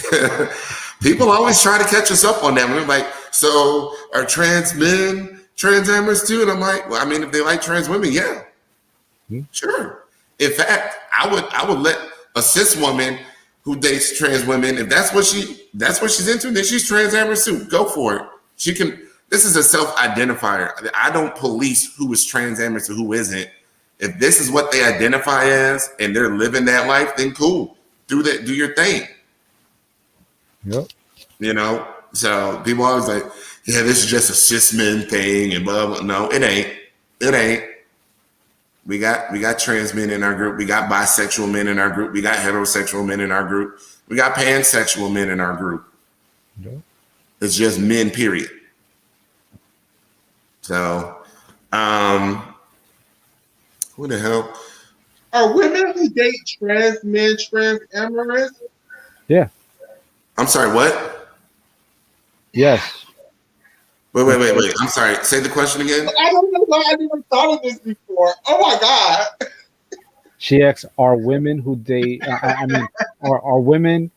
People always try to catch us up on that. We're like, so are trans men transamorous too? And I'm like, well, I mean, if they like trans women, yeah, sure. In fact, I would let a cis woman who dates trans women, if that's what she's into, then she's transamorous too. Go for it. She can. This is a self-identifier. I don't police who is transamorous or who isn't. If this is what they identify as and they're living that life, then cool. Do your thing. Yep. You know? So people always like, yeah, this is just a cis men thing and blah, blah. No, it ain't. It ain't. We got trans men in our group. We got bisexual men in our group. We got heterosexual men in our group. We got pansexual men in our group. Yep. It's just men, period. So, who the hell? Are women who date trans men transamorous? Yeah. I'm sorry, what? Yes. Wait. I'm sorry. Say the question again. I don't know why I never thought of this before. Oh my God. She asks, are women who date, are women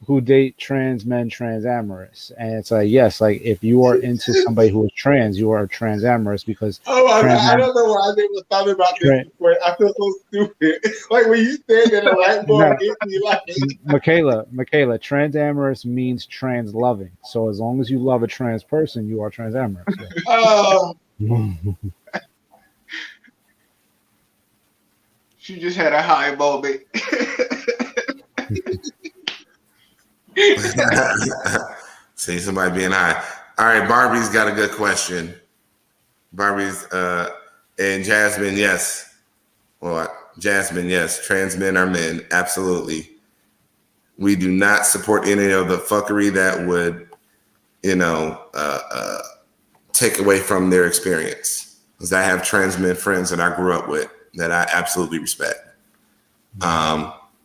who date trans men transamorous? And it's like, yes, like if you are into somebody who is trans, you are transamorous because. Oh my God. I don't know why I never thought about this before. I feel so stupid. Like when you said that, a light bulb hit me like. Michaela, transamorous means trans loving. So as long as you love a trans person, you are transamorous. Yeah. She just had a high moment. See somebody being high. All right, Barbie's got a good question. Barbie's and Jasmine, yes. Well, Jasmine, yes. Trans men are men, absolutely. We do not support any of the fuckery that would, take away from their experience. Because I have trans men friends that I grew up with that I absolutely respect.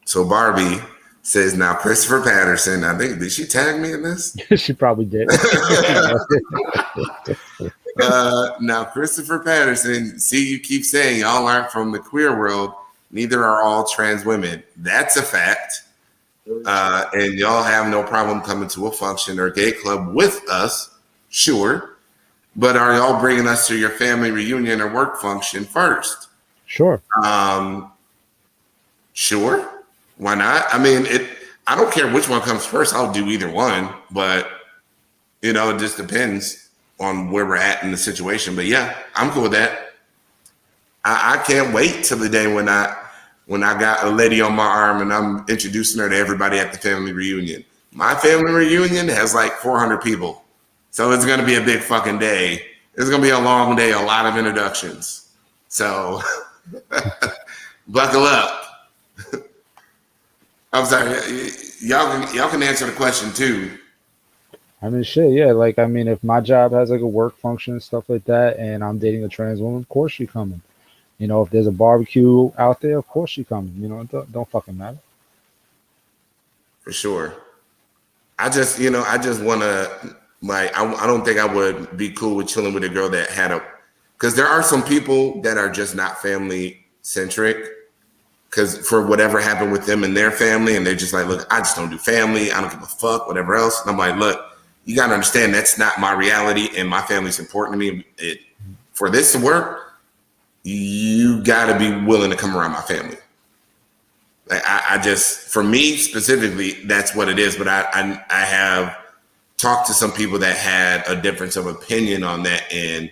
So Barbie says, now Christopher Patterson, I think, did she tag me in this? She probably did. Now Christopher Patterson, see, you keep saying y'all aren't from the queer world. Neither are all trans women. That's a fact. And y'all have no problem coming to a function or gay club with us. Sure. But are y'all bringing us to your family reunion or work function first? Sure. Sure. Why not? I mean, I don't care which one comes first. I'll do either one, but it just depends on where we're at in the situation. But yeah, I'm cool with that. I can't wait till the day when I got a lady on my arm and I'm introducing her to everybody at the family reunion. My family reunion has like 400 people. So it's going to be a big fucking day. It's going to be a long day, a lot of introductions. So buckle up. I'm sorry. Y'all can answer the question too. I mean, shit, yeah. Like, I mean, if my job has like a work function and stuff like that, and I'm dating a trans woman, of course she coming. If there's a barbecue out there, of course she coming. It don't fucking matter. For sure. I just want to, like, I don't think I would be cool with chilling with a girl that had because there are some people that are just not family centric. Because for whatever happened with them and their family, and they're just like, look, I just don't do family. I don't give a fuck, whatever else. And I'm like, look, you got to understand that's not my reality, and my family's important to me. For this to work, you got to be willing to come around my family. I just, for me specifically, that's what it is. But I have talked to some people that had a difference of opinion on that. And,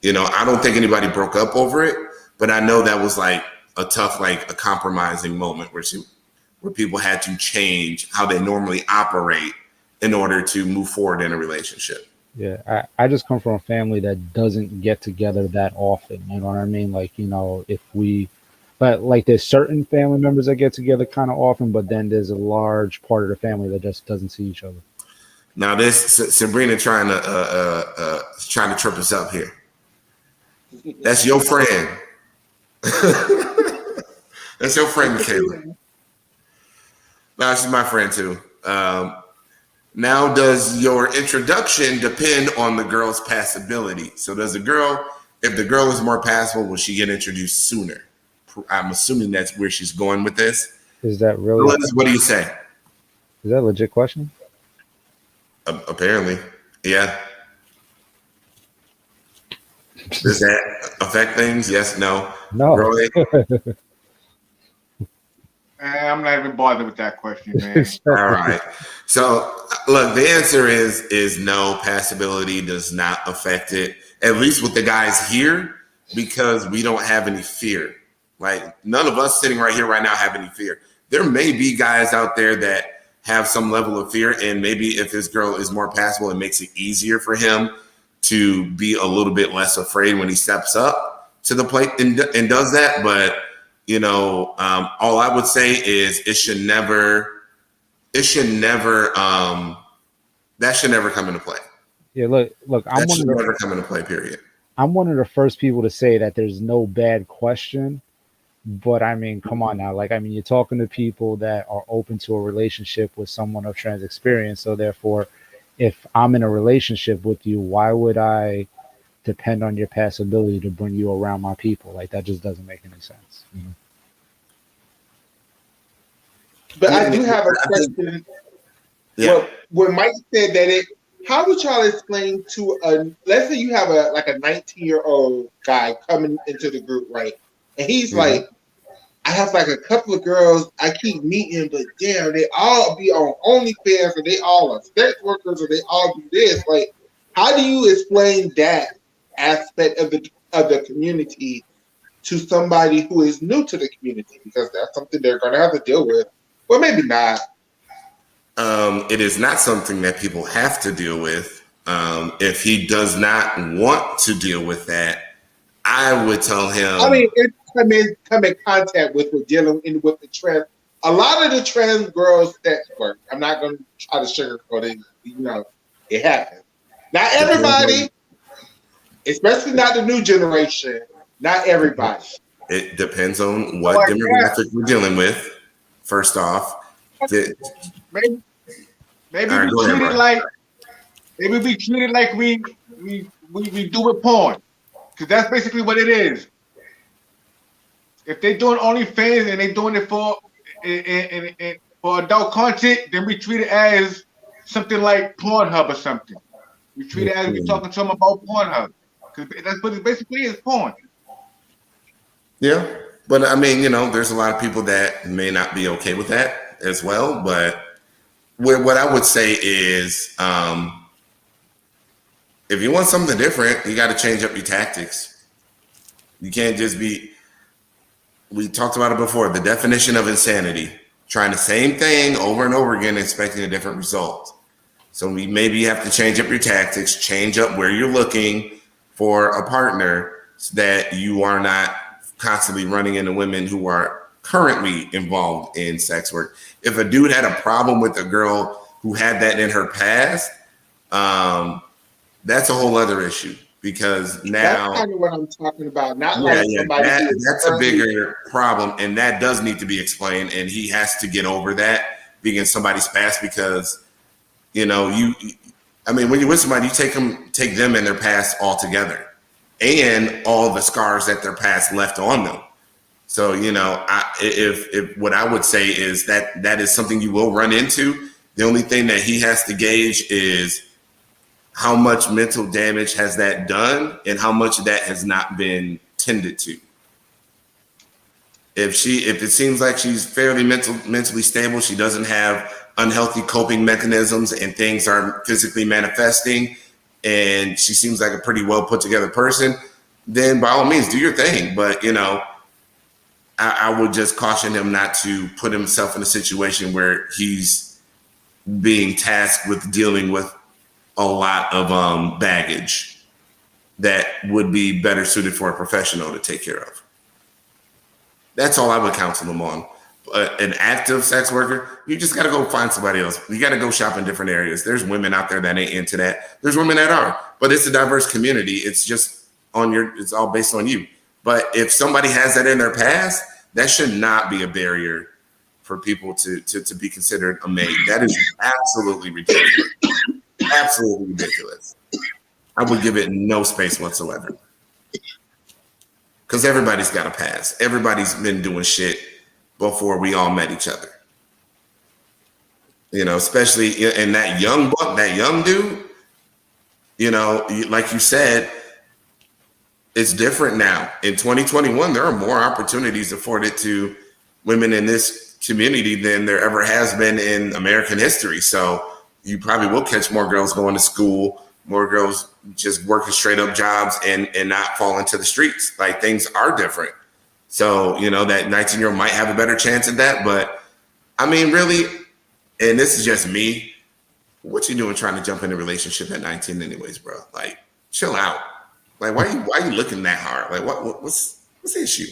I don't think anybody broke up over it, but I know that was like a tough, like a compromising moment where people had to change how they normally operate in order to move forward in a relationship. Yeah, I just come from a family that doesn't get together that often. You know what I mean? Like, but like there's certain family members that get together kind of often, but then there's a large part of the family that just doesn't see each other. Now this Sabrina trying to trip us up here. That's your friend. That's your friend, Kayla. No, she's my friend too. Now, does your introduction depend on the girl's passability? So does if the girl is more passable, will she get introduced sooner? I'm assuming that's where she's going with this. Is that really? What do you say? Is that a legit question? Apparently, yeah. Does that affect things? Yes, no. No. Really? I'm not even bothered with that question, man. All right. So look, the answer is no. Passability does not affect it. At least with the guys here, because we don't have any fear. Like none of us sitting right here right now have any fear. There may be guys out there that have some level of fear, and maybe if this girl is more passable, it makes it easier for him to be a little bit less afraid when he steps up to the plate and does that. But you know, all I would say is that should never come into play. Yeah, look, That should never come into play, period. I'm one of the first people to say that there's no bad question, but I mean, come on now. Like, I mean, you're talking to people that are open to a relationship with someone of trans experience. So therefore, if I'm in a relationship with you, why would I depend on your passability to bring you around my people? Like, that just doesn't make any sense. You know? But I do have a question. Yeah. Well, when Mike said that how would y'all explain to let's say you have a 19-year-old guy coming into the group, right? And he's like, I have like a couple of girls I keep meeting, but damn, they all be on OnlyFans, or they all are sex workers, or they all do this. Like, how do you explain that aspect of the community to somebody who is new to the community? Because that's something they're going to have to deal with. Well, maybe not. It is not something that people have to deal with. If he does not want to deal with that, I would tell him. I mean, come in contact with dealing with the trans. A lot of the trans girls sex work. I'm not going to try to sugarcoat it. You know, it happens. Not everybody, especially not the new generation. Not everybody. It depends on what demographic we're dealing with. First off, maybe we treated like we do with porn, because that's basically what it is. If they're doing OnlyFans and they're doing it for adult content, then we treat it as something like Pornhub or something. We treat it as we're talking to them about Pornhub, because that's what it basically is, porn. Yeah, but I mean, you know, there's a lot of people that may not be okay with that as well. But what I would say is, if you want something different, you got to change up your tactics. You can't just be. We talked about it before. The definition of insanity: trying the same thing over and over again, expecting a different result. So maybe have to change up your tactics, change up where you're looking for a partner, so that you are not constantly running into women who are currently involved in sex work. If a dude had a problem with a girl who had that in her past, that's a whole other issue, because now that's kind of what I'm talking about. Not that's a bigger problem, and that does need to be explained. And he has to get over that being in somebody's past, because you know when you're with somebody, you take them and their past all together, and all the scars that their past left on them. So, you know, if what I would say is that is something you will run into. The only thing that he has to gauge is how much mental damage has that done and how much of that has not been tended to. If it seems like she's fairly mentally stable, she doesn't have unhealthy coping mechanisms and things are physically manifesting, and she seems like a pretty well put together person, then by all means do your thing. But, you know, I would just caution him not to put himself in a situation where he's being tasked with dealing with a lot of baggage that would be better suited for a professional to take care of. That's all I would counsel him on. An active sex worker, you just got to go find somebody else. You got to go shop in different areas. There's women out there that ain't into that. There's women that are, but it's a diverse community. It's just it's all based on you. But if somebody has that in their past, that should not be a barrier for people to be considered a mate. That is absolutely ridiculous. Absolutely ridiculous. I would give it no space whatsoever. Because everybody's got a past. Everybody's been doing shit before we all met each other. You know, especially in that young buck, that young dude, you know, like you said, it's different now. In 2021, there are more opportunities afforded to women in this community than there ever has been in American history. So you probably will catch more girls going to school, more girls just working straight up jobs and not fall into the streets. Like, things are different. So, you know, that 19-year-old might have a better chance at that. But I mean, really, and this is just me, what you doing trying to jump in a relationship at 19 anyways, bro? Like, chill out. Like, why are you looking that hard? Like, what's the issue?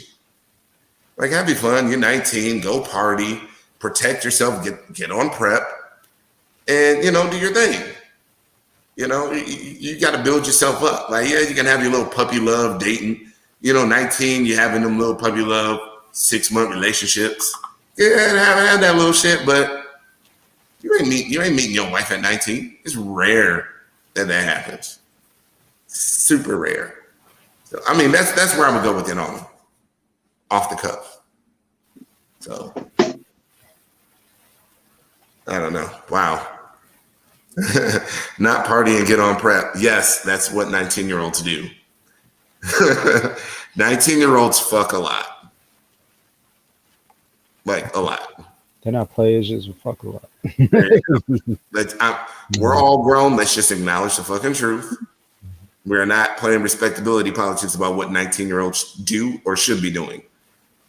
Like, have fun. You're 19. Go party. Protect yourself. Get on prep, and you know, do your thing. You know, you got to build yourself up. Like, yeah, you can have your little puppy love dating. You know, 19, you're having them little puppy love 6-month relationships. Yeah, have that little shit, but you ain't meeting your wife at 19. It's rare that happens. Super rare. So I mean, that's where I would go with it on off the cuff. So I don't know. Wow. Not party and get on prep. Yes, that's what 19-year-olds do. 19-year-olds fuck a lot. Like, a lot. They're not players, just fuck a lot. We're all grown. Let's just acknowledge the fucking truth. We're not playing respectability politics about what 19-year-olds do or should be doing.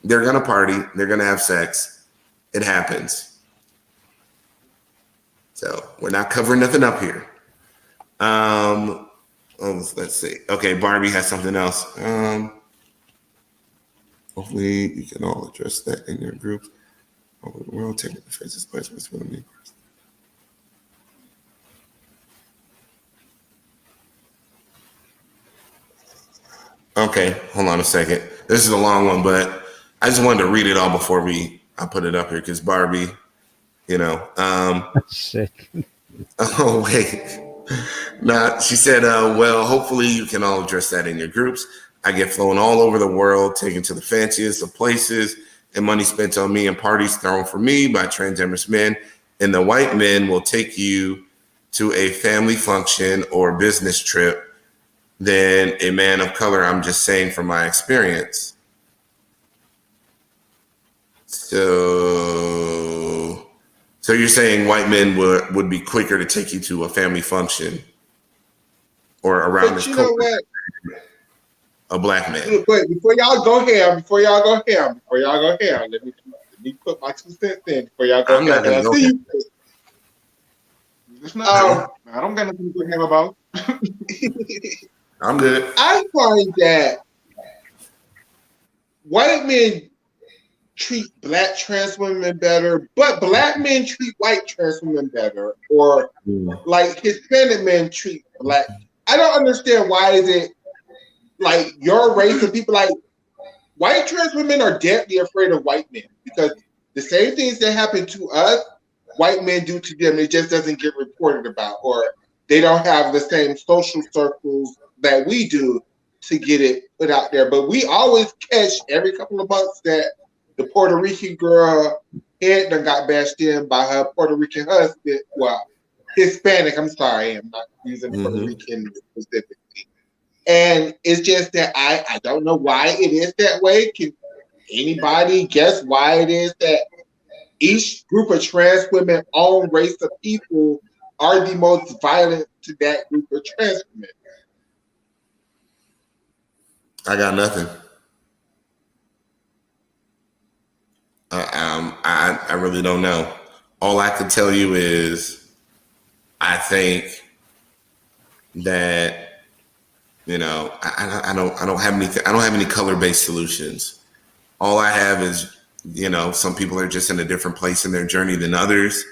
They're going to party. They're going to have sex. It happens. So we're not covering nothing up here. Let's see. Okay, Barbie has something else. Hopefully you can all address that in your groups. Over the world, taking the faces place with me. Okay, hold on a second. This is a long one, but I just wanted to read it all before I put it up here because Barbie, you know. Shit. Oh, wait. Nah, she said, well, hopefully you can all address that in your groups. I get flown all over the world, taken to the fanciest of places, and money spent on me and parties thrown for me by Transamorous men. And the white men will take you to a family function or business trip than a man of color. I'm just saying from my experience. So you're saying white men would be quicker to take you to a family function or around this culture than a black man. But before y'all go ham, let me put my 2 cents in before y'all go ham. I see you. It's not. I don't got nothing to ham about. I'm good. I find that white men treat black trans women better, but black men treat white trans women better, or like Hispanic men treat black. I don't understand why is it like your race of people, like white trans women are deadly afraid of white men because the same things that happen to us, white men do to them. It just doesn't get reported about, or they don't have the same social circles that we do to get it put out there. But we always catch every couple of months that the Puerto Rican girl head done got bashed in by her Puerto Rican husband. Well, Hispanic, I'm sorry, I'm not using Puerto Rican specifically. And it's just that I don't know why it is that way. Can anybody guess why it is that each group of trans women, own race of people, are the most violent to that group of trans women? I got nothing. I really don't know. All I can tell you is I think that, you know, I don't have any color-based solutions. All I have is, you know, some people are just in a different place in their journey than others,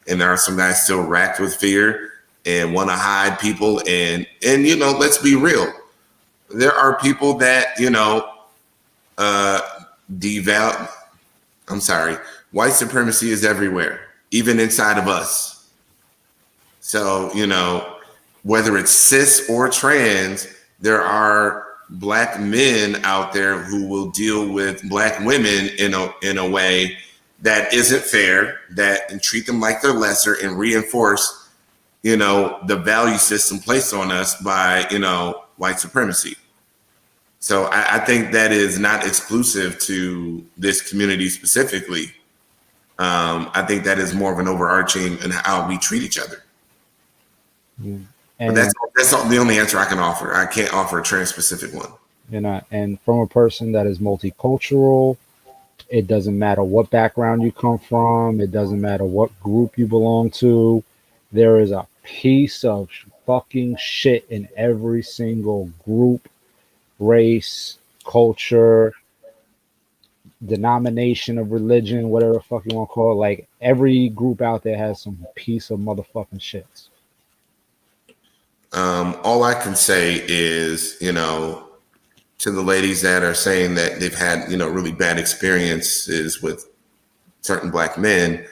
and there are some guys still racked with fear and want to hide people. And you know, let's be real. There are people that, you know, deval. I'm sorry. White supremacy is everywhere, even inside of us. So, whether it's cis or trans, there are Black men out there who will deal with Black women in a way that isn't fair, and treat them like they're lesser and reinforce, the value system placed on us by, white supremacy. So I think that is not exclusive to this community specifically. I think that is more of an overarching in how we treat each other. But that's the only answer I can offer. I can't offer a trans-specific one. And from a person that is multicultural, it doesn't matter what background you come from. It doesn't matter what group you belong to. There is a piece of fucking shit in every single group, race, culture, denomination of religion, whatever the fuck you want to call it. Like, every group out there has some piece of motherfucking shits. All I can say is, to the ladies that are saying that they've had, really bad experiences with certain Black men,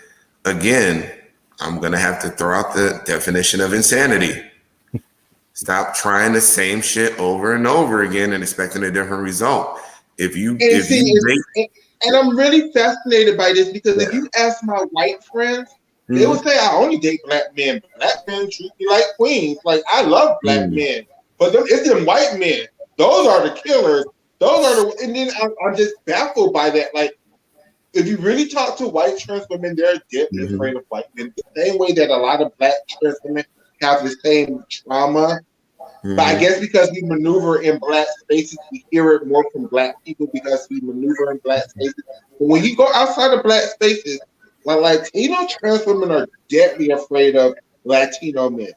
again, I'm going to have to throw out the definition of insanity. Stop trying the same shit over and over again and expecting a different result. And I'm really fascinated by this because if you ask my white friends, they would say, I only date Black men. Black men treat me like queens. Like, I love Black men. But it's them white men. Those are the killers. And then I'm just baffled by that. Like, if you really talk to white trans women, they're deadly afraid of white men. The same way that a lot of Black trans women have the same trauma. But I guess because we maneuver in Black spaces, we hear it more from Black people because we maneuver in Black spaces. But when you go outside of Black spaces, like Latino trans women are deadly afraid of Latino men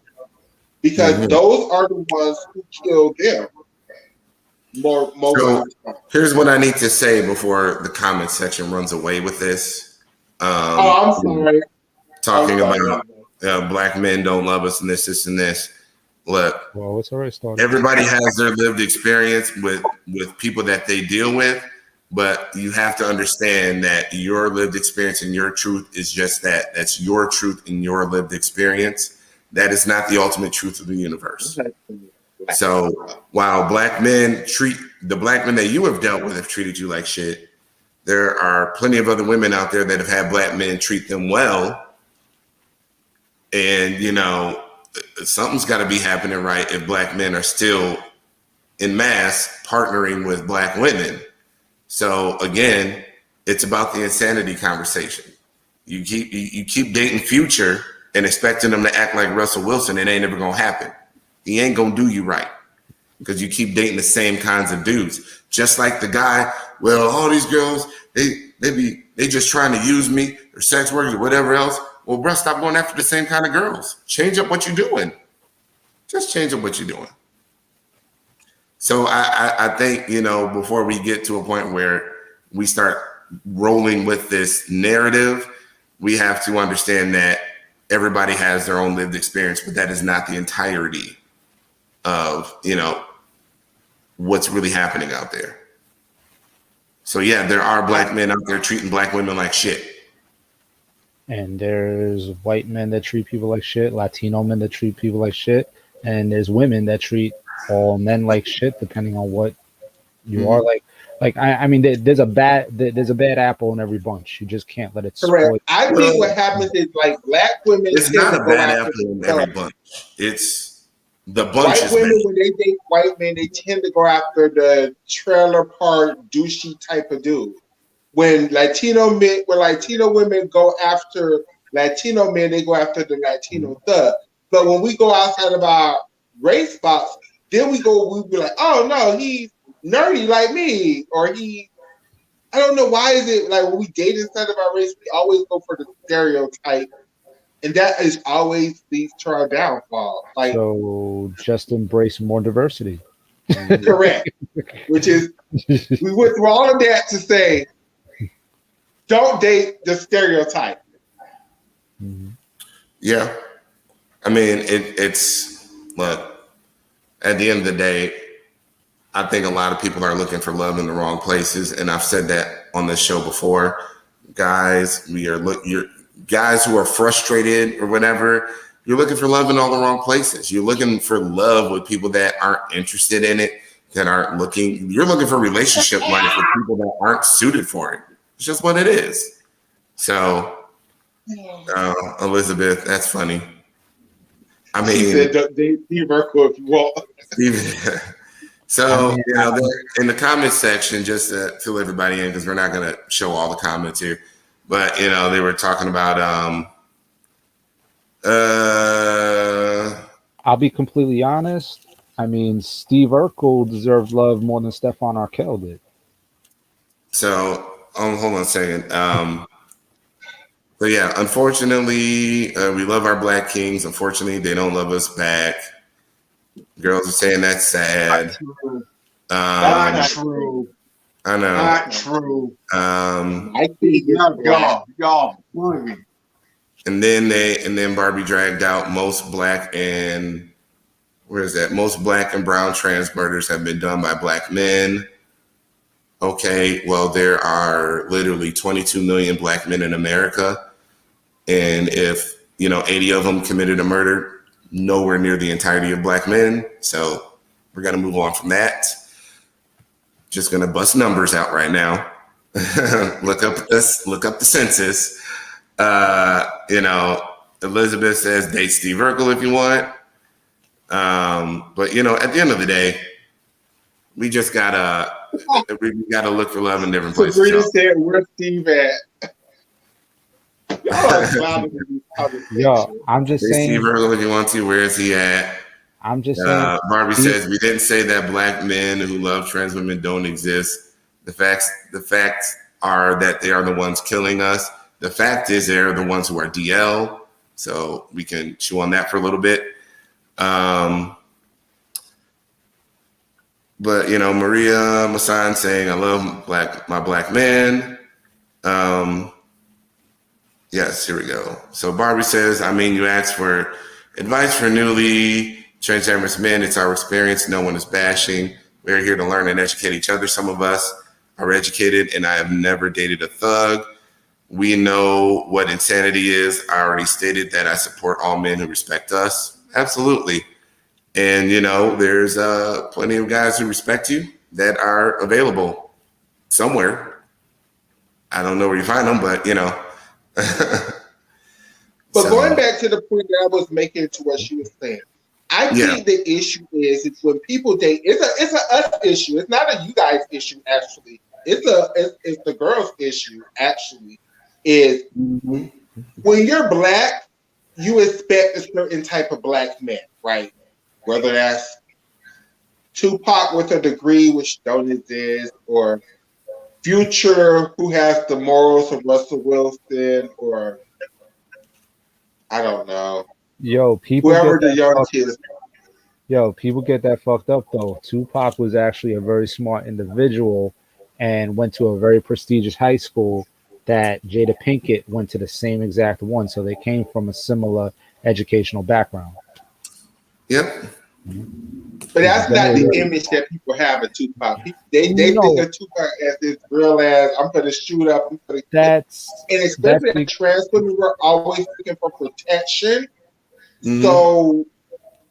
because those are the ones who kill them. So here's what I need to say before the comment section runs away with this. I'm sorry. Talking about Black men don't love us and this and this. Look, well, it's already started. Everybody has their lived experience with people that they deal with, but you have to understand that your lived experience and your truth is just that. That's your truth and your lived experience. That is not the ultimate truth of the universe. So while Black men the Black men that you have dealt with have treated you like shit, there are plenty of other women out there that have had Black men treat them well. And, something's got to be happening right if Black men are still en masse partnering with Black women. So again, it's about the insanity conversation. You keep dating Future and expecting them to act like Russell Wilson. It ain't ever gonna happen. He ain't gonna do you right because you keep dating the same kinds of dudes. Just like the guy, well, all these girls, they just trying to use me or sex workers or whatever else. Well, bro, stop going after the same kind of girls. Change up what you're doing. Just change up what you're doing. So I think, before we get to a point where we start rolling with this narrative, we have to understand that everybody has their own lived experience, but that is not the entirety of, what's really happening out there. So yeah, there are Black men out there treating Black women like shit. And there's white men that treat people like shit, Latino men that treat people like shit, and there's women that treat all men like shit, depending on what you are. Like I mean, there's a bad apple in every bunch. You just can't let it spoil. I think what happens is like Black women. It's not a bad apple in every bunch. It's the bunch. White women when they date white men, they tend to go after the trailer park douchey type of dude. When Latino women go after Latino men, they go after the Latino thug. But when we go outside of our race box, then we be like, oh no, he's nerdy like me, or I don't know why is it like when we date inside of our race, we always go for the stereotype, and that is always leads to our downfall. Like, so just embrace more diversity. Correct. Which is we went through all of that to say, don't date the stereotype. Yeah. I mean, it's look, at the end of the day, I think a lot of people are looking for love in the wrong places, and I've said that on this show before. Guys, you're guys who are frustrated or whatever. You're looking for love in all the wrong places. You're looking for love with people that aren't interested in it, that aren't looking. You're looking for relationship life with people that aren't suited for it. It's just what it is. So, Elizabeth, that's funny. I mean, she said, "They Merkel if you want." So, in the comment section, just to fill everybody in, because we're not going to show all the comments here, but, they were talking about, I'll be completely honest. I mean, Steve Urkel deserved love more than Stephon Arkell did. So, hold on a second. But yeah, unfortunately, we love our Black kings. Unfortunately, they don't love us back. Girls are saying that's sad. Not true. I know. Not true. I think y'all funny. And then Barbie dragged out most Black and most Black and brown trans murders have been done by Black men. Okay, well, there are literally 22 million Black men in America. And if, 80 of them committed a murder, nowhere near the entirety of Black men. So we're going to move on from that. Just going to bust numbers out right now. Look up the census. Elizabeth says date Steve Urkel if you want. But at the end of the day, we just gotta look for love in different places. Sabrina said, "Where's Steve at?" Yo, I'm just saying. Steve Urkel if you want to. Where is he at? I'm just saying. Barbie says we didn't say that Black men who love trans women don't exist. The facts are that they are the ones killing us. The fact is they're the ones who are DL. So we can chew on that for a little bit. But Maria Masan saying I love my Black men. Yes, here we go. So Barbie says, you asked for advice for newly Transamorous men. It's our experience. No one is bashing. We're here to learn and educate each other. Some of us are educated, and I have never dated a thug. We know what insanity is. I already stated that I support all men who respect us. Absolutely. And, there's plenty of guys who respect you that are available somewhere. I don't know where you find them, but, But going back to the point that I was making to what she was saying, I think the issue is when people date. It's a us issue. It's not a you guys issue. Actually, it's the girls issue. Actually, is when you're Black, you expect a certain type of Black man, right? Whether that's Tupac with a degree, which don't exist, or Future, who has the morals of Russell Wilson, or I don't know. Yo, people whoever the young kids. Yo, people get that fucked up though. Tupac was actually a very smart individual and went to a very prestigious high school that Jada Pinkett went to the same exact one. So they came from a similar educational background. Yep. But that's not the image that people have of Tupac. They think of Tupac as this real ass, I'm going to shoot up. And especially that trans women were always looking for protection. Mm-hmm. So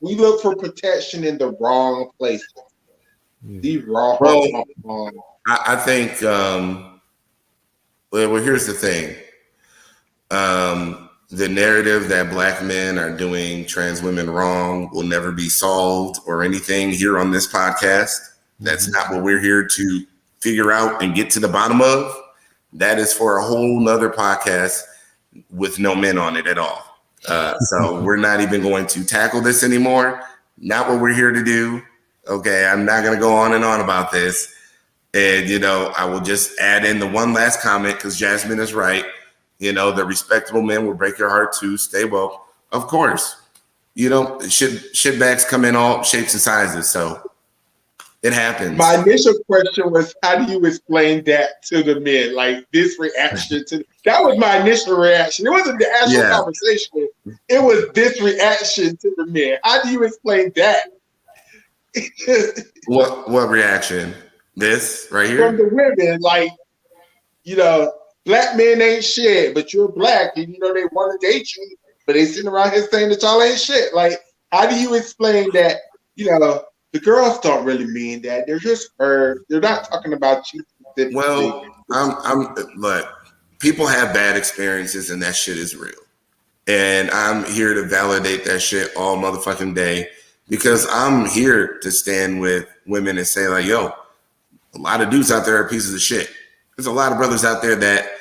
we look for protection in the wrong places. The wrong. I think, well, here's the thing. The narrative that Black men are doing trans women wrong will never be solved or anything here on this podcast. That's not what we're here to figure out and get to the bottom of. That is for a whole nother podcast with no men on it at all. So we're not even going to tackle this anymore. Not what we're here to do. Okay, I'm not going to go on and on about this. And, I will just add in the one last comment because Jasmine is right. The respectable men will break your heart too. Stay woke. Of course. Shitbags come in all shapes and sizes. So it happens. My initial question was, how do you explain that to the men? Like this reaction that was my initial reaction. It wasn't the actual conversation. It was this reaction to the men. How do you explain that? What reaction? This right from here? the women, like, black men ain't shit, but you're black, and they want to date you, but they sitting around here saying that y'all ain't shit. Like, how do you explain that? The girls don't really mean that. They're just They're not talking about you specifically. Well, look, people have bad experiences and that shit is real. And I'm here to validate that shit all motherfucking day because I'm here to stand with women and say, like, yo, a lot of dudes out there are pieces of shit. There's a lot of brothers out there that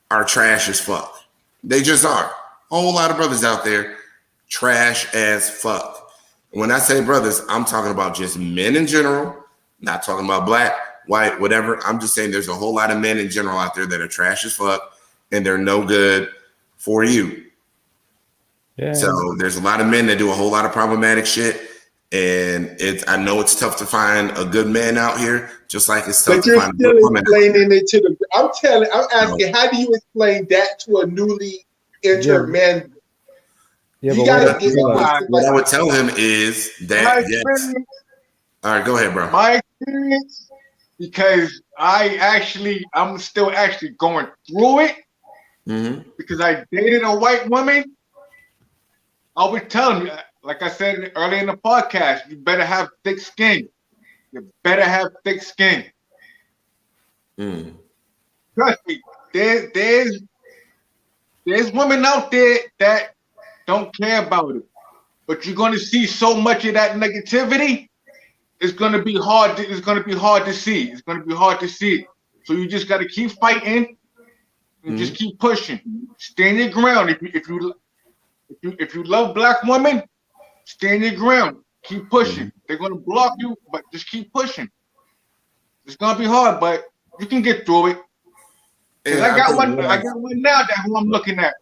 are trash as fuck. They just are. A whole lot of brothers out there trash as fuck. When I say brothers, I'm talking about just men in general, not talking about black, white, whatever. I'm just saying there's a whole lot of men in general out there that are trash as fuck and they're no good for you. Yeah. So there's a lot of men that do a whole lot of problematic shit. And I know it's tough to find a good man out here, just like it's tough to find a good woman. Explaining it to the. I'm asking, how do you explain that to a newly entered man? Yeah, you gotta get what I would tell him is that yes. All right, go ahead, bro. My experience, because I'm still actually going through it, because I dated a white woman. I would tell him, like I said earlier in the podcast, you better have thick skin. You better have thick skin. Trust me, there's women out there that don't care about it, but you're gonna see so much of that negativity. It's gonna be hard. It's gonna be hard to see. It's gonna be hard to see. So you just gotta keep fighting and just keep pushing. Stand your ground. If you love black women, stand your ground. Keep pushing. They're gonna block you, but just keep pushing. It's gonna be hard, but you can get through it. I got one now that who I'm looking at,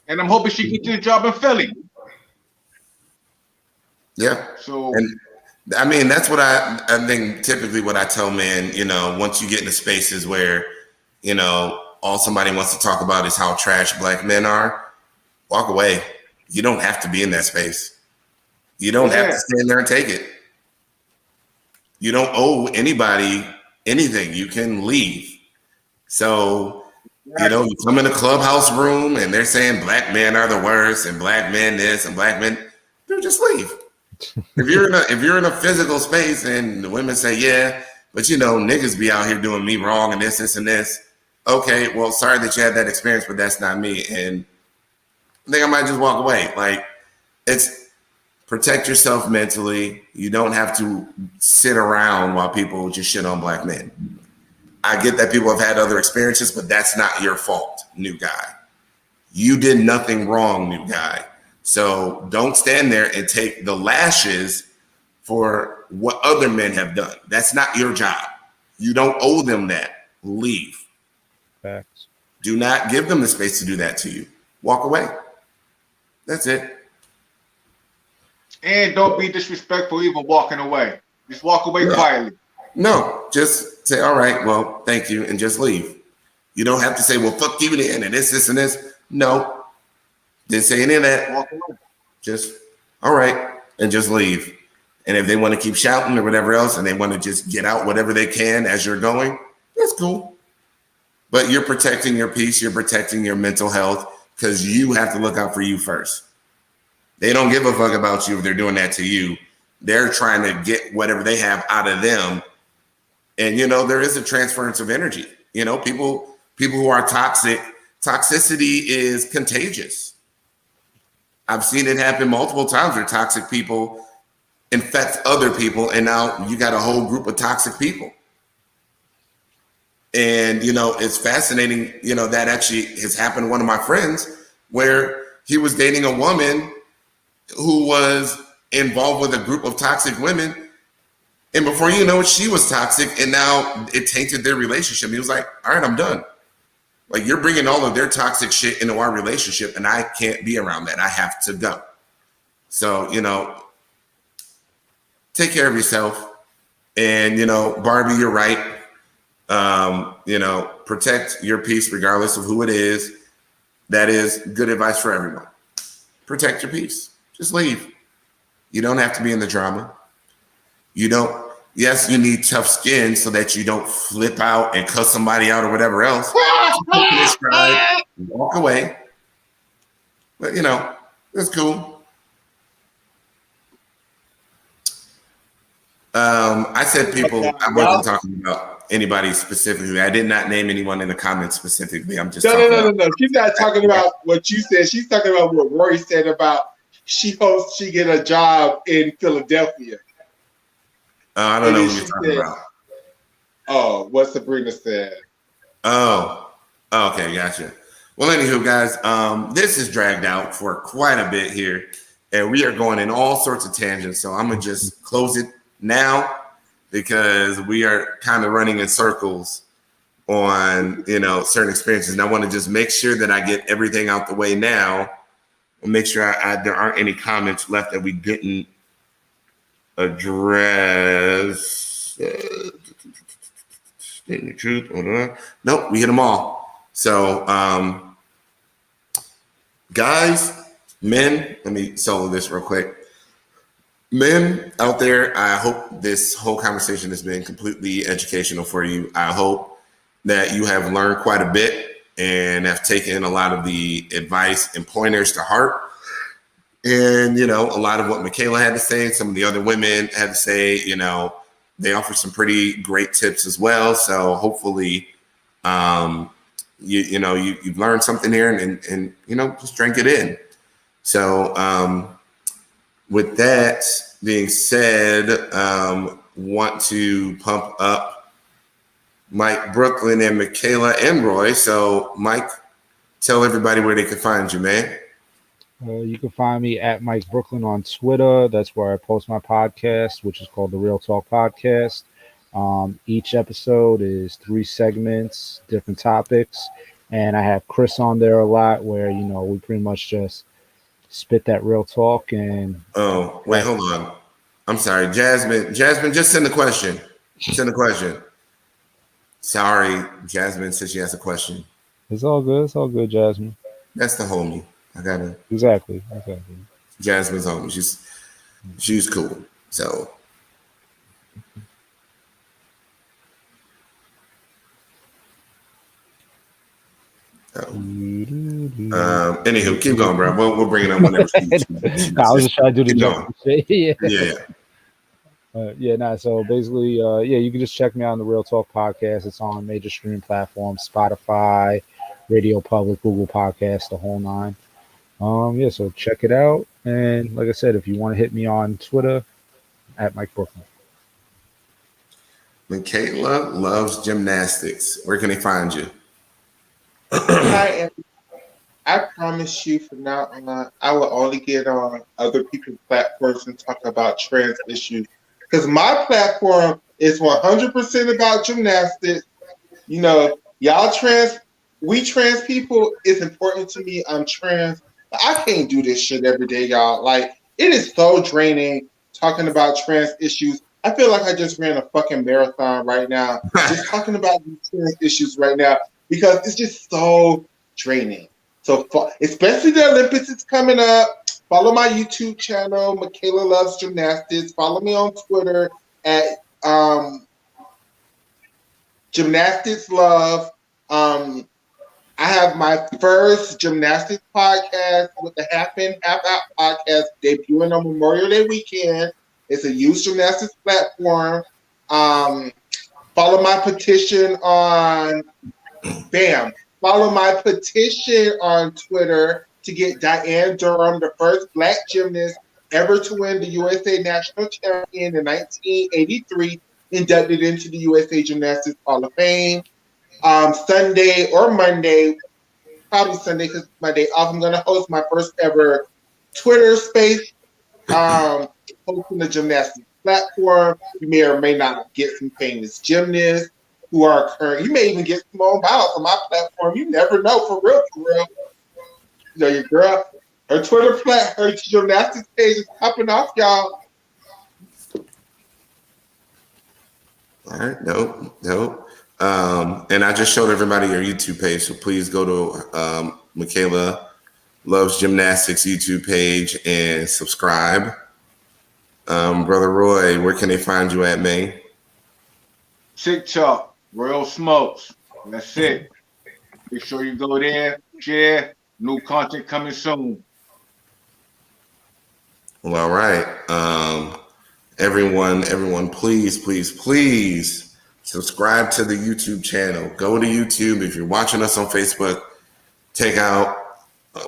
and I'm hoping she gets a job in Philly. Yeah. So, and I mean, that's what I think. Typically, what I tell men, once you get into spaces where, all somebody wants to talk about is how trash black men are, walk away. You don't have to be in that space. You don't have to stand there and take it. You don't owe anybody anything. You can leave. So, you come in a clubhouse room and they're saying black men are the worst and black men this and black men, just leave. If you're in a physical space and the women say, yeah, but niggas be out here doing me wrong and this and this. Okay, well, sorry that you had that experience, but that's not me. And I think I might just walk away. Like, it's protect yourself mentally. You don't have to sit around while people just shit on black men. I get that people have had other experiences, but that's not your fault, new guy. You did nothing wrong, new guy. So don't stand there and take the lashes for what other men have done. That's not your job. You don't owe them that. Leave. Facts. Do not give them the space to do that to you. Walk away. That's it. And don't be disrespectful even walking away. Just walk away quietly. No, just say, all right, well, thank you, and just leave. You don't have to say, well, fuck you and this, and this. No. Didn't say any of that. Walk away. Just, all right, and just leave. And if they want to keep shouting or whatever else, and they want to just get out whatever they can as you're going, that's cool. But you're protecting your peace, you're protecting your mental health, because you have to look out for you first. They don't give a fuck about you if they're doing that to you. They're trying to get whatever they have out of them. And, there is a transference of energy. People who are toxic, toxicity is contagious. I've seen it happen multiple times where toxic people infect other people. And now you got a whole group of toxic people. And, it's fascinating, that actually has happened to one of my friends where he was dating a woman who was involved with a group of toxic women. And before you know it, she was toxic. And now it tainted their relationship. He was like, all right, I'm done. Like, you're bringing all of their toxic shit into our relationship and I can't be around that. I have to go. So, take care of yourself. And, Barbie, you're right. Protect your peace regardless of who it is. That is good advice for everyone. Protect your peace. Just leave. You don't have to be in the drama. You don't. Yes, you need tough skin so that you don't flip out and cuss somebody out or whatever else. Walk away. But that's cool. I said people. I wasn't talking about anybody specifically. I did not name anyone in the comments specifically. I'm just no. She's not talking about what you said. She's talking about what Rory said about she hopes she get a job in Philadelphia. I don't know what you're talking about. Oh, what Sabrina said. Oh, okay, gotcha. Well, anywho, guys, this is dragged out for quite a bit here, and we are going in all sorts of tangents. So I'm gonna just close it now because we are kind of running in circles on certain experiences, and I want to just make sure that I get everything out the way now, and make sure there aren't any comments left that we didn't address. Stating the truth. Nope, we hit them all. So, guys, men, let me solo this real quick. Men out there, I hope this whole conversation has been completely educational for you. I hope that you have learned quite a bit and have taken a lot of the advice and pointers to heart. And, a lot of what Michaela had to say, and some of the other women had to say, they offer some pretty great tips as well. So hopefully, you've learned something here and just drink it in. So with that being said, want to pump up Mike Brooklyn and Michaela and Roy. So Mike, tell everybody where they can find you, man. You can find me at Mike Brooklyn on Twitter. That's where I post my podcast, which is called the Real Talk Podcast. Each episode is 3 segments, different topics. And I have Chris on there a lot where, we pretty much just spit that real talk. And oh, wait, hold on. I'm sorry. Jasmine, just send the question. Sorry, Jasmine says she has a question. It's all good, Jasmine. That's the homie. I gotta exactly. Jasmine's home. She's cool. So anywho, keep going, bro. We'll bring it up whenever. I was just trying to do the shit. So basically, you can just check me out on the Real Talk Podcast. It's on major stream platforms, Spotify, Radio Public, Google Podcasts, the whole 9. So check it out. And like I said, if you want to hit me on Twitter, at Mike Brooklyn. Michaela loves gymnastics. Where can they find you? I promise you from now on, I will only get on other people's platforms and talk about trans issues. Because my platform is 100% about gymnastics. We trans people, it's important to me. I'm trans. I can't do this shit every day, y'all. Like, it is so draining talking about trans issues. I feel like I just ran a fucking marathon right now, just talking about these trans issues right now, because it's just so draining. So, especially the Olympics is coming up. Follow my YouTube channel, Michaela Loves Gymnastics. Follow me on Twitter at Gymnastics Love. I have my first gymnastics podcast with the Half In, Half Out podcast debuting on Memorial Day weekend. It's a youth gymnastics platform. Follow my petition on Follow my petition on Twitter to get Diane Durham, the first Black gymnast ever to win the USA National Champion in 1983, inducted into the USA Gymnastics Hall of Fame. Sunday or Monday, probably Sunday because my day off, I'm going to host my first ever Twitter space, hosting the gymnastics platform. You may or may not get some famous gymnasts who are current. You may even get Simone Biles on my platform. You never know, for real, for real. Your girl, her her gymnastics page is popping off, y'all. All right, dope. And I just showed everybody your YouTube page, so please go to Michaela Loves Gymnastics YouTube page and subscribe. Brother Roy, where can they find you at, man? TikTok, Royal Smokes. That's it. Make sure you go there, share. New content coming soon. Well, all right. Everyone, please subscribe to the YouTube channel. Go to YouTube. If you're watching us on Facebook, take out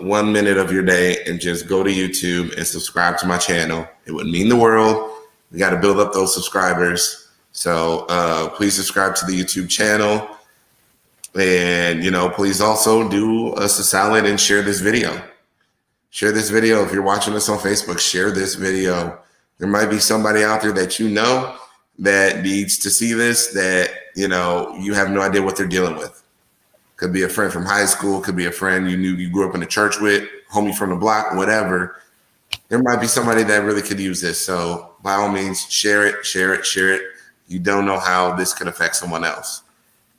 1 minute of your day and just go to YouTube and subscribe to my channel. It would mean the world. We got to build up those subscribers. So please subscribe to the YouTube channel. And, please also do us a solid and share this video. Share this video. If you're watching us on Facebook, share this video. There might be somebody out there that that needs to see this, that, you have no idea what they're dealing with. Could be a friend from high school, could be a friend you grew up in the church with, homie from the block, whatever. There might be somebody that really could use this. So by all means, share it. You don't know how this could affect someone else.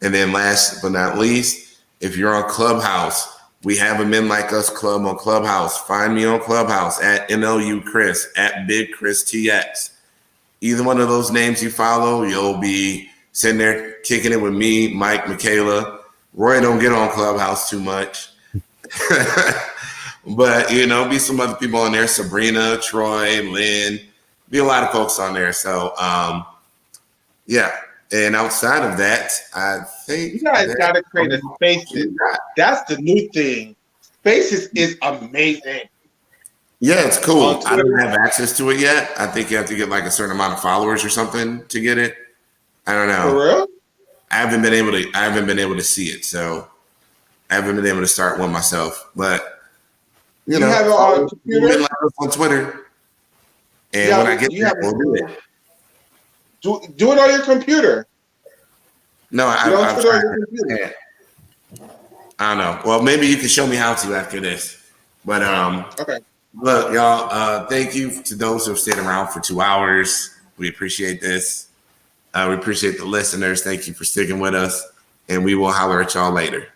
And then last but not least, if you're on Clubhouse, we have a Men Like Us club on Clubhouse. Find me on Clubhouse at MLU Chris, at Big Chris TX. Either one of those names you follow, you'll be sitting there kicking it with me, Mike, Michaela. Roy don't get on Clubhouse too much. But, be some other people on there. Sabrina, Troy, Lynn. Be a lot of folks on there. So, yeah. And outside of that, I think you guys gotta create a Spaces. That's the new thing. Spaces is amazing. Yeah, it's cool. I don't have access to it yet. I think you have to get like a certain amount of followers or something to get it. I don't know. For real? I haven't been able to see it, so I haven't been able to start one myself. But you have it on computer? Like on Twitter. And when I get there, we'll do it. Do it on your computer. No, I don't know. Well, maybe you can show me how to after this. But okay. Look, y'all, thank you to those who have stayed around for 2 hours. We appreciate this. We appreciate the listeners. Thank you for sticking with us. And we will holler at y'all later.